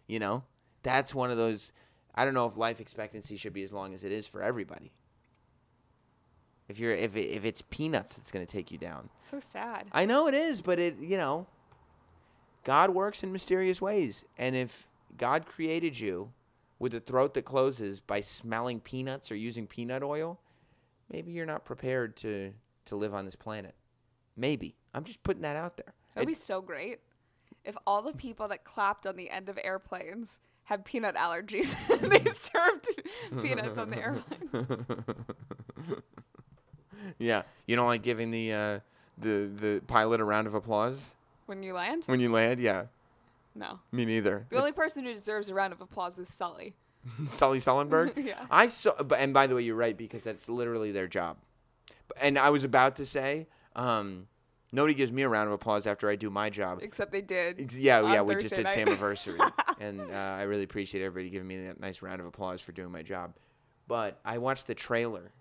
No. That's one of those, I don't know if life expectancy should be as long as it is for everybody. If it's peanuts that's going to take you down. It's so sad. I know it is, but God works in mysterious ways. And if God created you with a throat that closes by smelling peanuts or using peanut oil, maybe you're not prepared to live on this planet. Maybe. I'm just putting that out there. That would be so great if all the people that clapped on the end of airplanes had peanut allergies and they served peanuts on the airplane. Yeah. You don't like giving the pilot a round of applause? When you land? When you land, yeah. No. Me neither. The only person who deserves a round of applause is Sully. Sully Sullenberg? Yeah. And by the way, you're right, because that's literally their job. And I was about to say, nobody gives me a round of applause after I do my job. Except they did. Yeah, we just did Samiversary. And I really appreciate everybody giving me that nice round of applause for doing my job. But I watched the trailer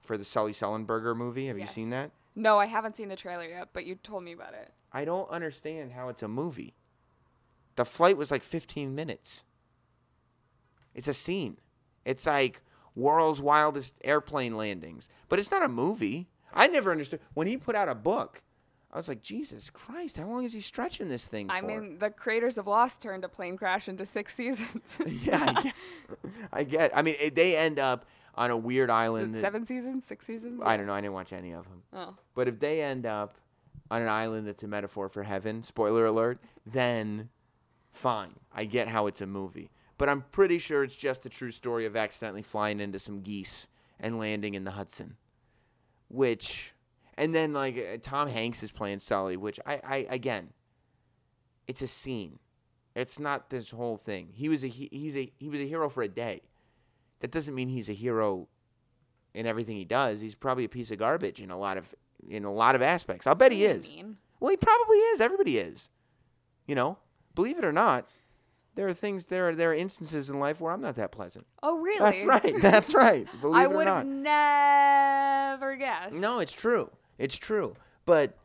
for the Sully Sullenberger movie. Have you seen that? No, I haven't seen the trailer yet, but you told me about it. I don't understand how it's a movie. The flight was like 15 minutes. It's a scene. It's like world's wildest airplane landings. But it's not a movie. I never understood. When he put out a book, I was like, Jesus Christ, how long is he stretching this thing for? I mean, the creators of Lost turned a plane crash into 6 seasons. Yeah, I get. I mean, they end up on a weird island. 7 seasons? 6 seasons? I don't know. I didn't watch any of them. Oh. But if they end up on an island that's a metaphor for heaven, spoiler alert, then fine. I get how it's a movie. But I'm pretty sure it's just a true story of accidentally flying into some geese and landing in the Hudson. And then like Tom Hanks is playing Sully, which I again, it's a scene. It's not this whole thing. He was a hero for a day. That doesn't mean he's a hero in everything he does. He's probably a piece of garbage in a lot of aspects. I'll bet he is. Well, he probably is. Everybody is. You know, believe it or not, there are instances in life where I'm not that pleasant. Oh, really? That's right. That's right. Believe I it or would have not. never guessed. No, it's true. It's true. But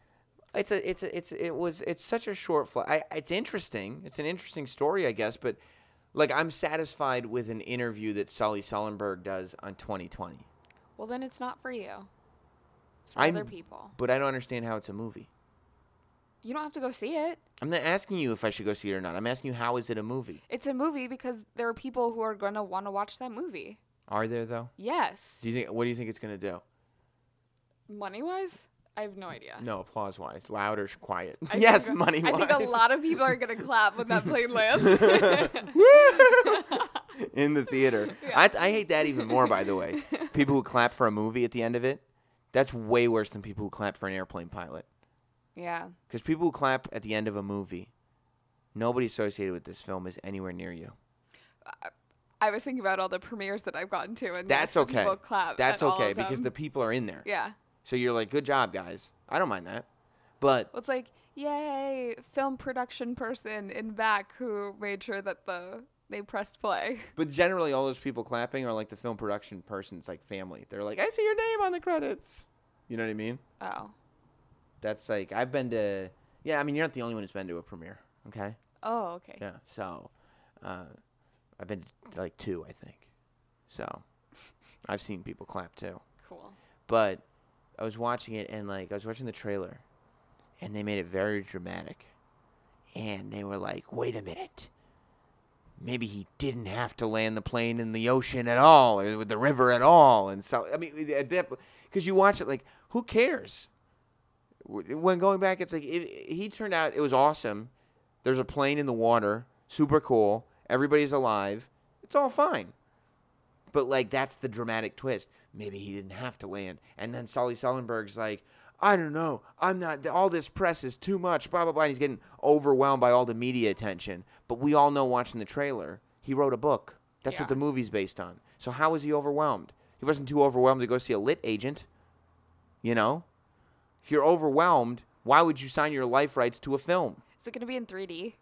it's such a short flight. It's interesting. It's an interesting story, I guess. But like, I'm satisfied with an interview that Sully Sullenberg does on 2020. Well, then it's not for you. It's for other people. But I don't understand how it's a movie. You don't have to go see it. I'm not asking you if I should go see it or not. I'm asking you, how is it a movie? It's a movie because there are people who are going to want to watch that movie. Are there, though? Yes. What do you think it's going to do? Money-wise? I have no idea. No, applause-wise. Loud or quiet? I Yes, think, money-wise. I think a lot of people are going to clap when that plane lands. In the theater. Yeah. I hate that even more, by the way. People who clap for a movie at the end of it, that's way worse than people who clap for an airplane pilot. Yeah. Because people who clap at the end of a movie, nobody associated with this film is anywhere near you. I was thinking about all the premieres that I've gotten to, and that's yes, okay. People clap. That's at all okay of them. because the people are in there. Yeah. So you're like, good job, guys. I don't mind that. But well, it's like, yay, film production person in back who made sure that they pressed play. But generally, all those people clapping are like the film production person's like family. They're like, I see your name on the credits. You know what I mean? Oh. That's like, I've been to, yeah, I mean, you're not the only one who's been to a premiere, okay? Oh, okay. Yeah, so I've been to like 2, I think. So I've seen people clap too. Cool. But I was watching it, and like, I was watching the trailer, and they made it very dramatic. And they were like, wait a minute. Maybe he didn't have to land the plane in the ocean at all, or with the river at all. And so, I mean, because you watch it, like, who cares? When going back, it's like, he turned out, it was awesome. There's a plane in the water, super cool. Everybody's alive. It's all fine. But, like, that's the dramatic twist. Maybe he didn't have to land. And then Sully Sullenberg's like, I don't know. I'm not, all this press is too much, blah, blah, blah. And he's getting overwhelmed by all the media attention. But we all know, watching the trailer, he wrote a book. That's what the movie's based on. So how was he overwhelmed? He wasn't too overwhelmed to go see a lit agent. You know? If you're overwhelmed, why would you sign your life rights to a film? Is it going to be in 3D?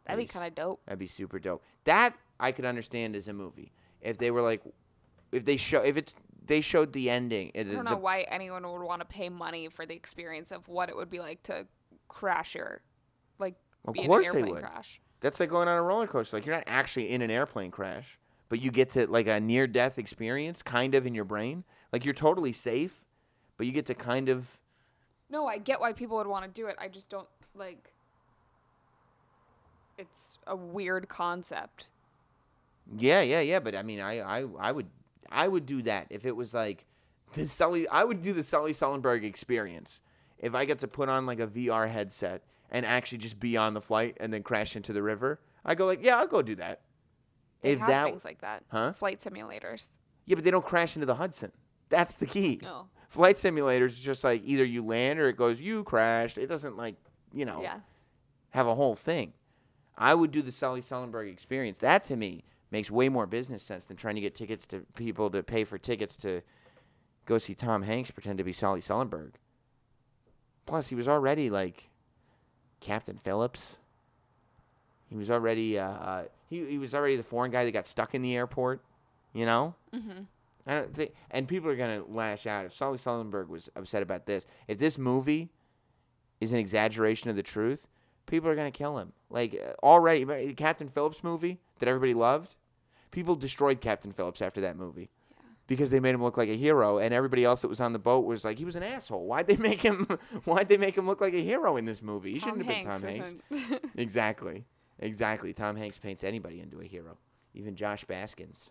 That'd be kind of dope. That'd be super dope. That I could understand as a movie. If they were like, they showed the ending. I don't know why anyone would want to pay money for the experience of what it would be like to crash be in an airplane crash. That's like going on a roller coaster. Like, you're not actually in an airplane crash, but you get to, like, a near-death experience kind of in your brain. Like, you're totally safe, but you get to kind of... No, I get why people would want to do it. I just don't, like... It's a weird concept. Yeah. But, I mean, I would do that if it was, like... I would do the Sully Sullenberg experience. If I get to put on, like, a VR headset and actually just be on the flight and then crash into the river, I go like, yeah, I'll go do that. They have things like that. Huh? Flight simulators. Yeah, but they don't crash into the Hudson. That's the key. Oh. Flight simulators is just like, either you land or it goes, you crashed. It doesn't, like, have a whole thing. I would do the Sully Sullenberg experience. That, to me, makes way more business sense than trying to get tickets to people to pay for tickets to go see Tom Hanks pretend to be Sully Sullenberg. Plus, he was already, like, Captain Phillips. He was already he was already the foreign guy that got stuck in the airport, you know? Mm-hmm. I don't think, and people are gonna lash out. If Sully Sullenberg was upset about this, if this movie is an exaggeration of the truth, people are gonna kill him. Like already, Captain Phillips movie that everybody loved, people destroyed Captain Phillips after that movie because they made him look like a hero, and everybody else that was on the boat was like, he was an asshole. Why'd they make him? Why'd they make him look like a hero in this movie? He shouldn't have been Tom Hanks. Exactly. Tom Hanks paints anybody into a hero, even Josh Baskins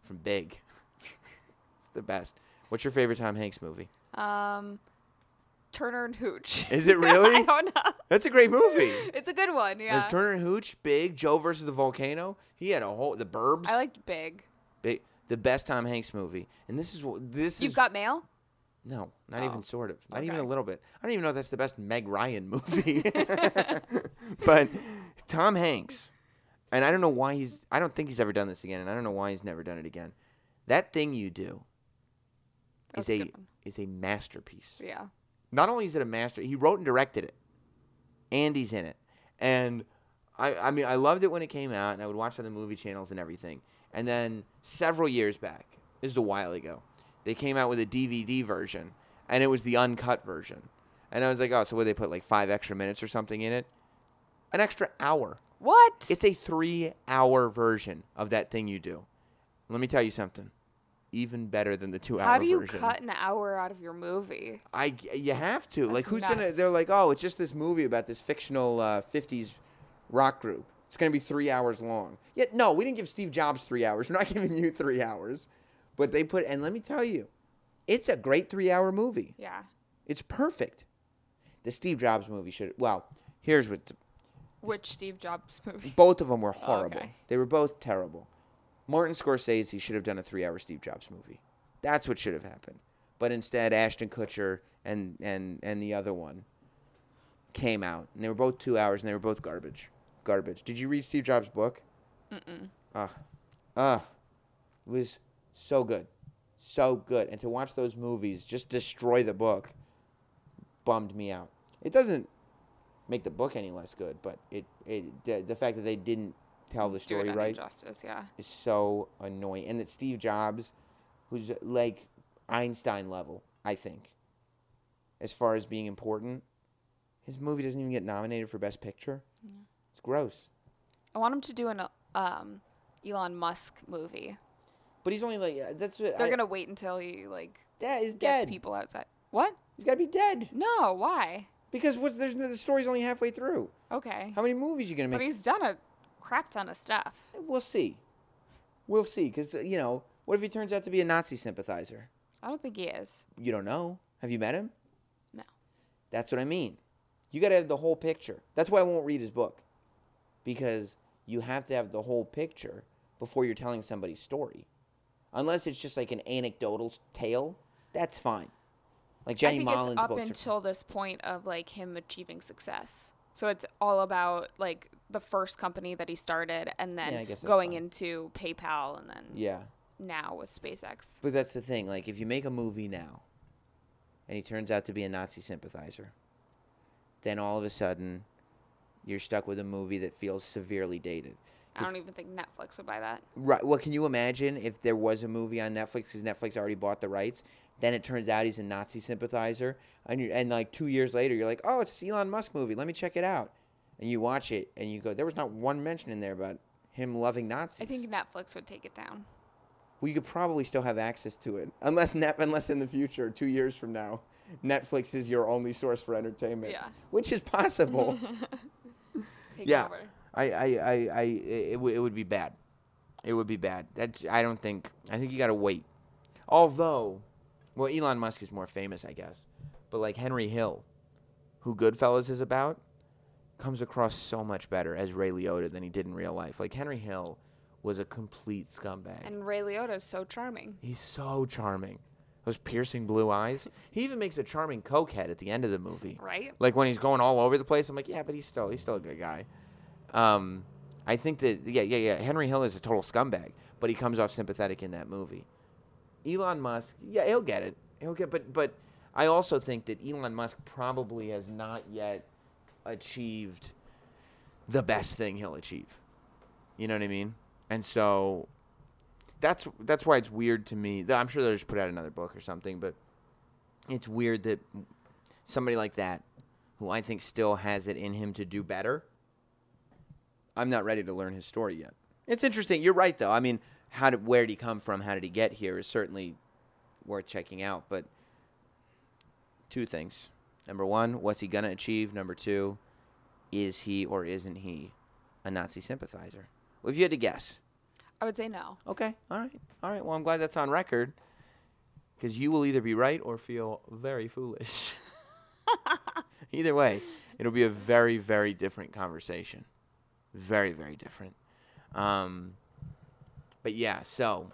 from Big. It's the best. What's your favorite Tom Hanks movie? Turner and Hooch. Is it really? I don't know. That's a great movie. It's a good one, yeah. There's Turner and Hooch, Big, Joe versus the Volcano. He had The Burbs. I liked Big. The best Tom Hanks movie. And You've Got Mail? No, not even sort of. Not even Okay. a little bit. I don't even know if that's the best Meg Ryan movie. But Tom Hanks, and I don't know why I don't think he's ever done this again, and I don't know why he's never done it again. That Thing You Do is a masterpiece. Yeah. Not only is it a master, he wrote and directed it, and he's in it. And I mean, I loved it when it came out, and I would watch it on the movie channels and everything. And then several years back, this is a while ago, they came out with a DVD version, and it was the uncut version. And I was like, oh, so would they put like 5 extra minutes or something in it? An extra hour. What? It's a 3-hour version of That Thing You Do. Let me tell you something. Even better than the 2-hour version. How do you cut an hour out of your movie? You have to. That's like, who's nuts. gonna? They're like, oh, it's just this movie about this fictional 50s rock group. It's gonna be 3 hours long. Yet, no, we didn't give Steve Jobs 3 hours. We're not giving you 3 hours. But they put, and let me tell you, it's a great 3-hour movie. Yeah. It's perfect. The Steve Jobs movie should. Well, here's what. Which Steve Jobs movie? Both of them were horrible. Okay. They were both terrible. Martin Scorsese should have done a 3-hour Steve Jobs movie. That's what should have happened. But instead, Ashton Kutcher and the other one came out. And they were both 2 hours, and they were both garbage. Garbage. Did you read Steve Jobs' book? Mm-mm. It was so good. So good. And to watch those movies just destroy the book bummed me out. It doesn't make the book any less good, but the fact that they didn't tell the story Do it right justice, yeah. is so annoying. And that Steve Jobs, who's like Einstein level, I think, as far as being important, his movie doesn't even get nominated for Best Picture. Yeah. It's gross. I want him to do an Elon Musk movie. But he's only like, that's what They're gonna wait until he is gets dead. people outside. What? He's got to be dead. No, why? Because the story's only halfway through. Okay. How many movies are you going to But make? he's done a crap ton of stuff. We'll see. We'll see. Because, what if he turns out to be a Nazi sympathizer? I don't think he is. You don't know. Have you met him? No. That's what I mean. You got to have the whole picture. That's why I won't read his book. Because you have to have the whole picture before you're telling somebody's story. Unless it's just like an anecdotal tale, that's fine. Like Jenny Mollen's it's up books until this point of like him achieving success. So it's all about like the first company that he started, and then going into PayPal, and then now with SpaceX. But that's the thing. Like if you make a movie now, and he turns out to be a Nazi sympathizer, then all of a sudden, you're stuck with a movie that feels severely dated. I don't even think Netflix would buy that. Right. Well, can you imagine if there was a movie on Netflix because Netflix already bought the rights? Then it turns out he's a Nazi sympathizer, and like 2 years later, you're like, oh, it's this Elon Musk movie. Let me check it out. And you watch it, and you go, there was not one mention in there about him loving Nazis. I think Netflix would take it down. Well, you could probably still have access to it, unless in the future, 2 years from now, Netflix is your only source for entertainment. Yeah. Which is possible. Take over. It would be bad. It would be bad. I think you got to wait. Although, well, Elon Musk is more famous, I guess. But like Henry Hill, who Goodfellas is about, comes across so much better as Ray Liotta than he did in real life. Like Henry Hill was a complete scumbag. And Ray Liotta is so charming. He's so charming. Those piercing blue eyes. He even makes a charming cokehead at the end of the movie. Right? Like when he's going all over the place, I'm like, yeah, but he's still a good guy. I think that Henry Hill is a total scumbag, but he comes off sympathetic in that movie. Elon Musk, he'll get it. But I also think that Elon Musk probably has not yet achieved the best thing he'll achieve. You know what I mean? And so that's why it's weird to me. I'm sure they'll just put out another book or something, but it's weird that somebody like that, who I think still has it in him to do better, I'm not ready to learn his story yet. It's interesting. You're right, though. I mean, where did he come from? How did he get here? Is certainly worth checking out. But two things. Number one, what's he going to achieve? Number two, is he or isn't he a Nazi sympathizer? Well, if you had to guess. I would say no. Okay. All right. Well, I'm glad that's on record, because you will either be right or feel very foolish. Either way, it'll be a very, very different conversation. Very, very different. But yeah, so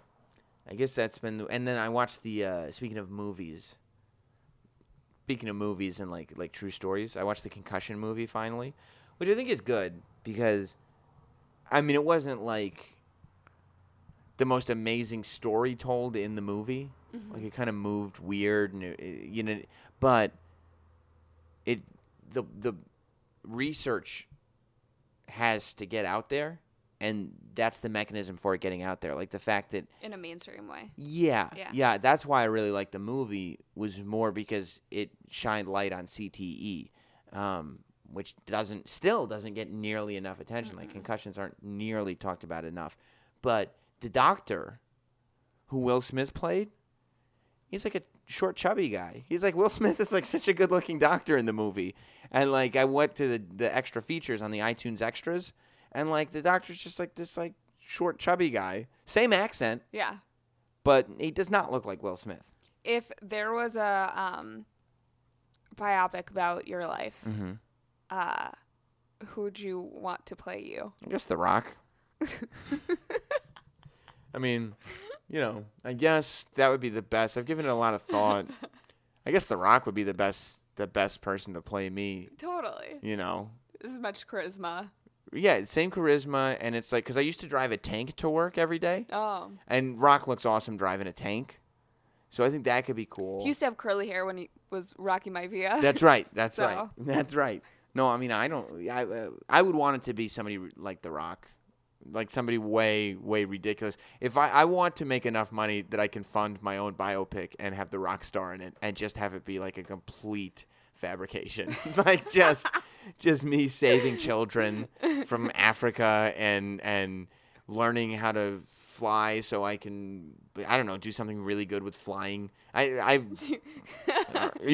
I guess that's been. And then I watched the. Speaking of movies and like true stories, I watched the Concussion movie finally, which I think is good because, I mean, it wasn't like the most amazing story told in the movie. Mm-hmm. Like, it kind of moved weird, and but the research has to get out there, and that's the mechanism for it getting out there. Like the fact that in a mainstream way. Yeah. That's why I really liked the movie, was more because it shined light on CTE, which still doesn't get nearly enough attention. Mm-hmm. Like, concussions aren't nearly talked about enough. But the doctor who Will Smith played, he's like a short, chubby guy. He's like, Will Smith is like such a good-looking doctor in the movie. And like, I went to the extra features on the iTunes extras, and like, the doctor's just like this like short, chubby guy. Same accent. Yeah. But he does not look like Will Smith. If there was a biopic about your life, mm-hmm. Who would you want to play you? I guess The Rock. I mean, I guess that would be the best. I've given it a lot of thought. I guess The Rock would be the best person to play me. Totally. As much charisma. Yeah, same charisma, and it's like, because I used to drive a tank to work every day. Oh. And Rock looks awesome driving a tank. So I think that could be cool. He used to have curly hair when he was Rocky Maivia. That's right. That's right. No, I mean, I would want it to be somebody like The Rock. Like somebody way, way ridiculous. If I want to make enough money that I can fund my own biopic and have The Rock star in it, and just have it be like a complete fabrication. Like just me saving children from Africa and learning how to fly so I can, I don't know, do something really good with flying. You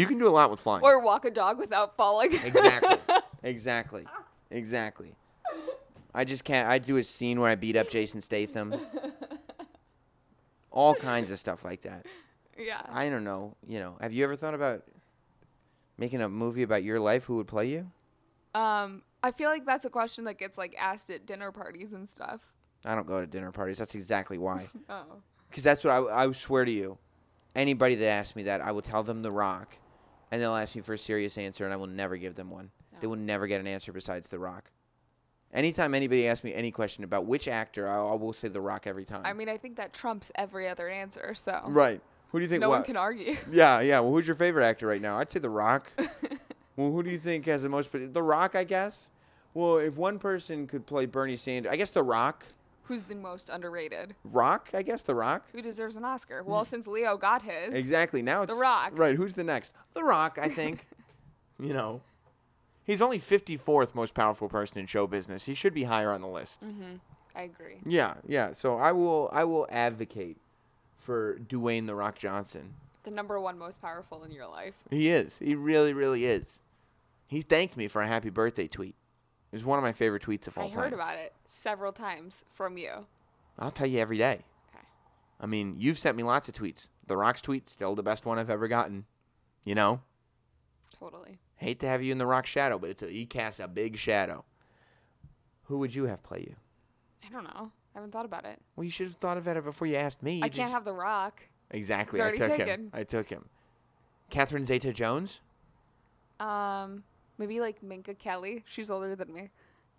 can do a lot with flying. Or walk a dog without falling. Exactly. I just can't. I do a scene where I beat up Jason Statham. All kinds of stuff like that. Yeah. I don't know. Have you ever thought about making a movie about your life? Who would play you? I feel like that's a question that gets like asked at dinner parties and stuff. I don't go to dinner parties. That's exactly why. Oh. Because that's what I swear to you. Anybody that asks me that, I will tell them The Rock, and they'll ask me for a serious answer, and I will never give them one. No. They will never get an answer besides The Rock. Anytime anybody asks me any question about which actor, I will say The Rock every time. I mean, I think that trumps every other answer, so. Right. Who do you think? No one can argue. Yeah. Well, who's your favorite actor right now? I'd say The Rock. Well, who do you think has the most? The Rock, I guess. Well, if one person could play Bernie Sanders, I guess The Rock. Who's the most underrated? Rock, I guess. The Rock. Who deserves an Oscar? Well, since Leo got his. Exactly. Now it's The Rock. Right. Who's the next? The Rock, I think. He's only 54th most powerful person in show business. He should be higher on the list. Mm-hmm. I agree. Yeah. So I will advocate for Dwayne The Rock Johnson. The number one most powerful in your life. He is. He really, really is. He thanked me for a happy birthday tweet. It was one of my favorite tweets of all time. I heard about it several times from you. I'll tell you every day. Okay. I mean, you've sent me lots of tweets. The Rock's tweet, still the best one I've ever gotten. Totally. Hate to have you in The Rock's shadow, but he casts a big shadow. Who would you have play you? I don't know. I haven't thought about it. Well, you should have thought about it before you asked me. I can't have The Rock. Exactly. It's already taken. I took him. Catherine Zeta-Jones? Maybe like Minka Kelly. She's older than me.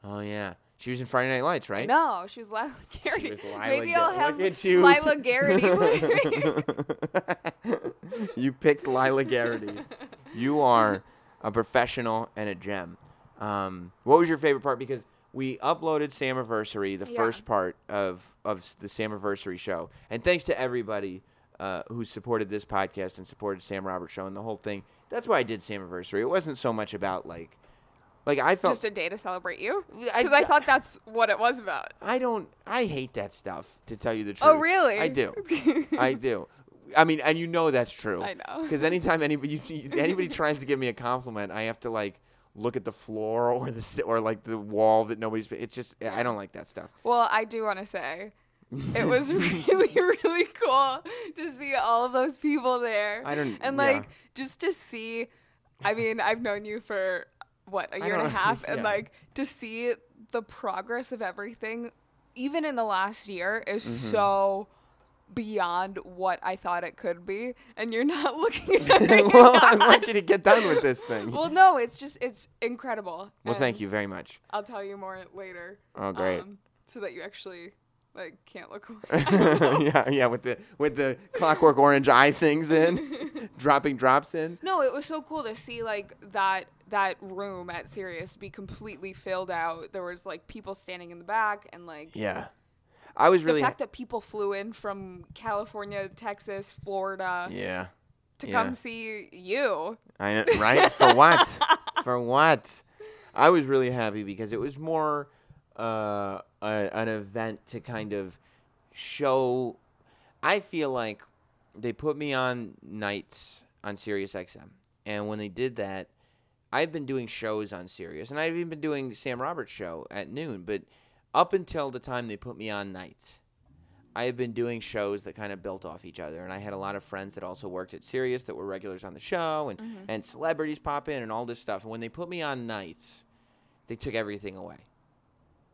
Oh, yeah. She was in Friday Night Lights, right? No, she was Lila Garrity. She was Lila Maybe I'll have Look at you. Lila Garrity. You picked Lila Garrity. You are a professional and a gem. What was your favorite part? Because we uploaded Samiversary, the first part of the Samiversary show. And thanks to everybody who supported this podcast and supported Sam Roberts Show and the whole thing. That's why I did Samiversary. It wasn't so much about, like I felt... Just a day to celebrate you? Because I thought that's what it was about. I hate that stuff, to tell you the truth. Oh, really? I do. I do. I mean, and you know that's true. I know. Because anytime anybody tries to give me a compliment, I have to, like, look at the floor or the wall that nobody's... It's just... I don't like that stuff. Well, I do want to say... It was really, really cool to see all of those people there. Just to see, I mean, I've known you for, a year and a half, and, to see the progress of everything, even in the last year, is so beyond what I thought it could be, and you're not looking at it. Well, I want you to get done with this thing. Well, no, it's incredible. Well, thank you very much. I'll tell you more later. Oh, great. So that you actually... can't look away. yeah, with the Clockwork Orange eye things in, dropping drops in. No, it was so cool to see that room at Sirius be completely filled out. There was people standing in the back and Yeah, I was really the fact that people flew in from California, Texas, Florida. Yeah. To come see you. I know, right? For what? For what? I was really happy because it was more. An event to kind of show. I feel like they put me on nights on Sirius XM, and when they did that, I've been doing shows on Sirius, and I've even been doing Sam Roberts' show at noon. But up until the time they put me on nights, I have been doing shows that kind of built off each other, and I had a lot of friends that also worked at Sirius that were regulars on the show, and celebrities pop in and all this stuff. And when they put me on nights, they took everything away.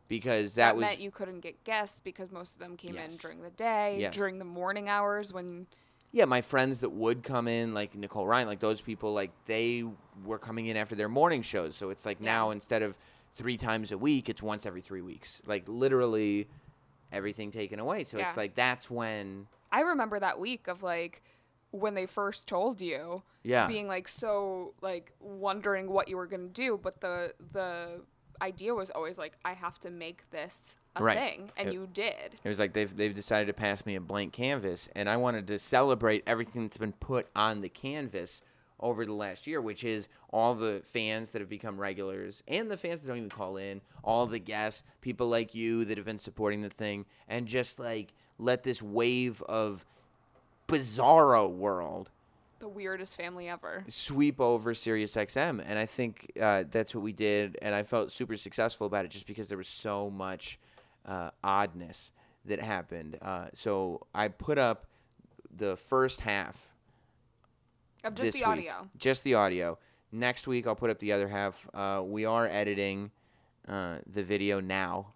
Because that meant you couldn't get guests because most of them came in during the day, during the morning hours when... Yeah, my friends that would come in, like Nicole Ryan, like those people, they were coming in after their morning shows. So it's now instead of 3 times a week, it's once every 3 weeks. Literally everything taken away. So it's that's when... I remember that week of when they first told you. Yeah. Being so wondering what you were going to do. But the idea was always I have to make this a thing, and you did. It was they've decided to pass me a blank canvas, and I wanted to celebrate everything that's been put on the canvas over the last year, which is all the fans that have become regulars and the fans that don't even call in, all the guests, people like you that have been supporting the thing, and just let this wave of bizarro world, the weirdest family ever, sweep over Sirius XM. And I think that's what we did, and I felt super successful about it just because there was so much oddness that happened. So I put up the first half of just the audio. Just the audio. Next week I'll put up the other half. We are editing the video now.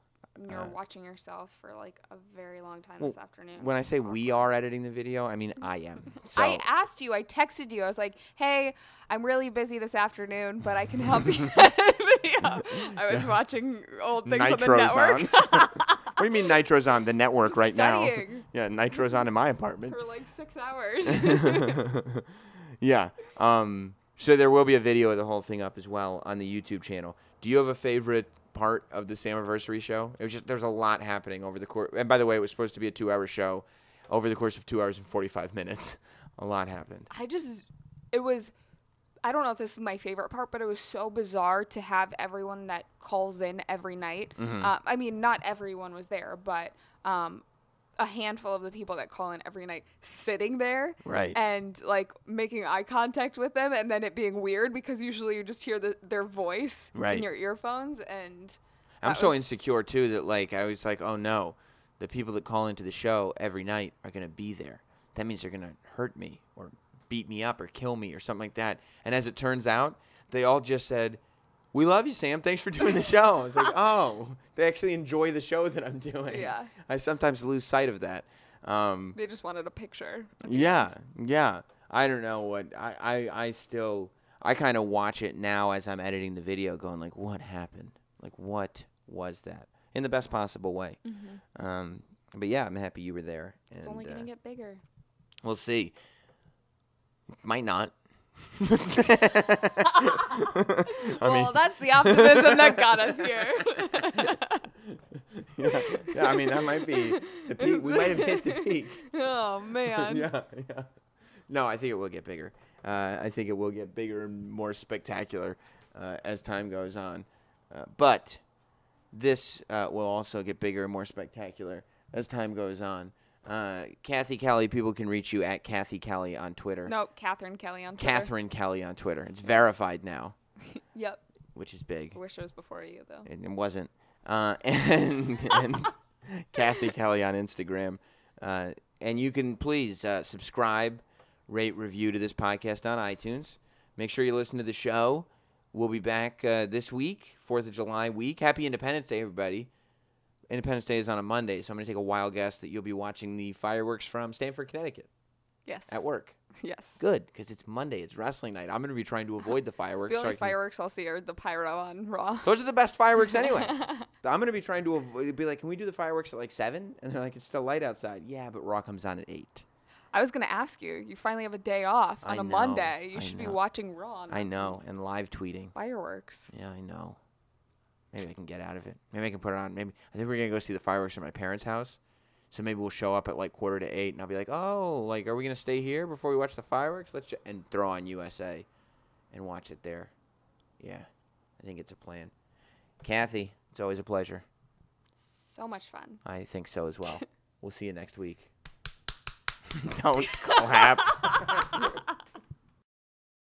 You're watching yourself for a very long time this afternoon. When I say we are editing the video, I mean I am. So. I asked you. I texted you. I was like, "Hey, I'm really busy this afternoon, but I can help you edit video." I was watching old things Nitro's on the network. What do you mean Nitro's on the network right Studying. now? Yeah, Nitro's on in my apartment. For 6 hours. Yeah. So there will be a video of the whole thing up as well on the YouTube channel. Do you have a favorite part of the Samiversary show? It was just there's a lot happening over the course. And by the way, it was supposed to be a 2-hour show. Over the course of 2 hours and 45 minutes, a lot happened. I don't know if this is my favorite part, but it was so bizarre to have everyone that calls in every night. I mean, not everyone was there, but a handful of the people that call in every night sitting there, right, and making eye contact with them, and then it being weird because usually you just hear their voice in your earphones. And I'm so insecure too that I was oh no, the people that call into the show every night are gonna be there. That means they're gonna hurt me or beat me up or kill me or something like that. And as it turns out, they all just said, "We love you, Sam. Thanks for doing the show." I was oh, they actually enjoy the show that I'm doing. Yeah. I sometimes lose sight of that. They just wanted a picture. Yeah. I don't know what I kind of watch it now as I'm editing the video, going what happened? What was that? In the best possible way. But yeah, I'm happy you were there. It's only gonna get bigger. We'll see. Might not. Well, that's the optimism that got us here. Yeah, I mean, that might be the peak. We might have hit the peak. Oh, man. Yeah. No, I think it will get bigger. I think it will get bigger and more spectacular as time goes on. But this will also get bigger and more spectacular as time goes on. Cathy Kelley, people can reach you at Cathy Kelley on Twitter. No, Catherine Kelley on Twitter. Catherine Kelley on Twitter. It's verified now. Yep. Which is big. I wish it was before you, though. It wasn't. And Cathy Kelley on Instagram. And you can please subscribe, rate, review to this podcast on iTunes. Make sure you listen to the show. We'll be back this week, 4th of July week. Happy Independence Day, everybody. Independence Day is on a Monday, so I'm going to take a wild guess that you'll be watching the fireworks from Stamford, Connecticut. Yes. At work. Yes. Good, because it's Monday. It's wrestling night. I'm going to be trying to avoid the fireworks. The only fireworks I'll see are the pyro on Raw. Those are the best fireworks anyway. I'm going to be trying to avoid, be like, can we do the fireworks at like 7? And they're like, it's still light outside. Yeah, but Raw comes on at 8. I was going to ask you. You finally have a day off on a Monday. You should be watching Raw. I know, and live tweeting. Fireworks. Yeah, I know. Maybe I can get out of it. Maybe I can put it on. Maybe I think we're going to go see the fireworks at my parents' house. So maybe we'll show up at like 7:45, and I'll be like, oh, like, are we going to stay here before we watch the fireworks? And throw on USA and watch it there. Yeah, I think it's a plan. Cathy, it's always a pleasure. So much fun. I think so as well. We'll see you next week. Don't clap.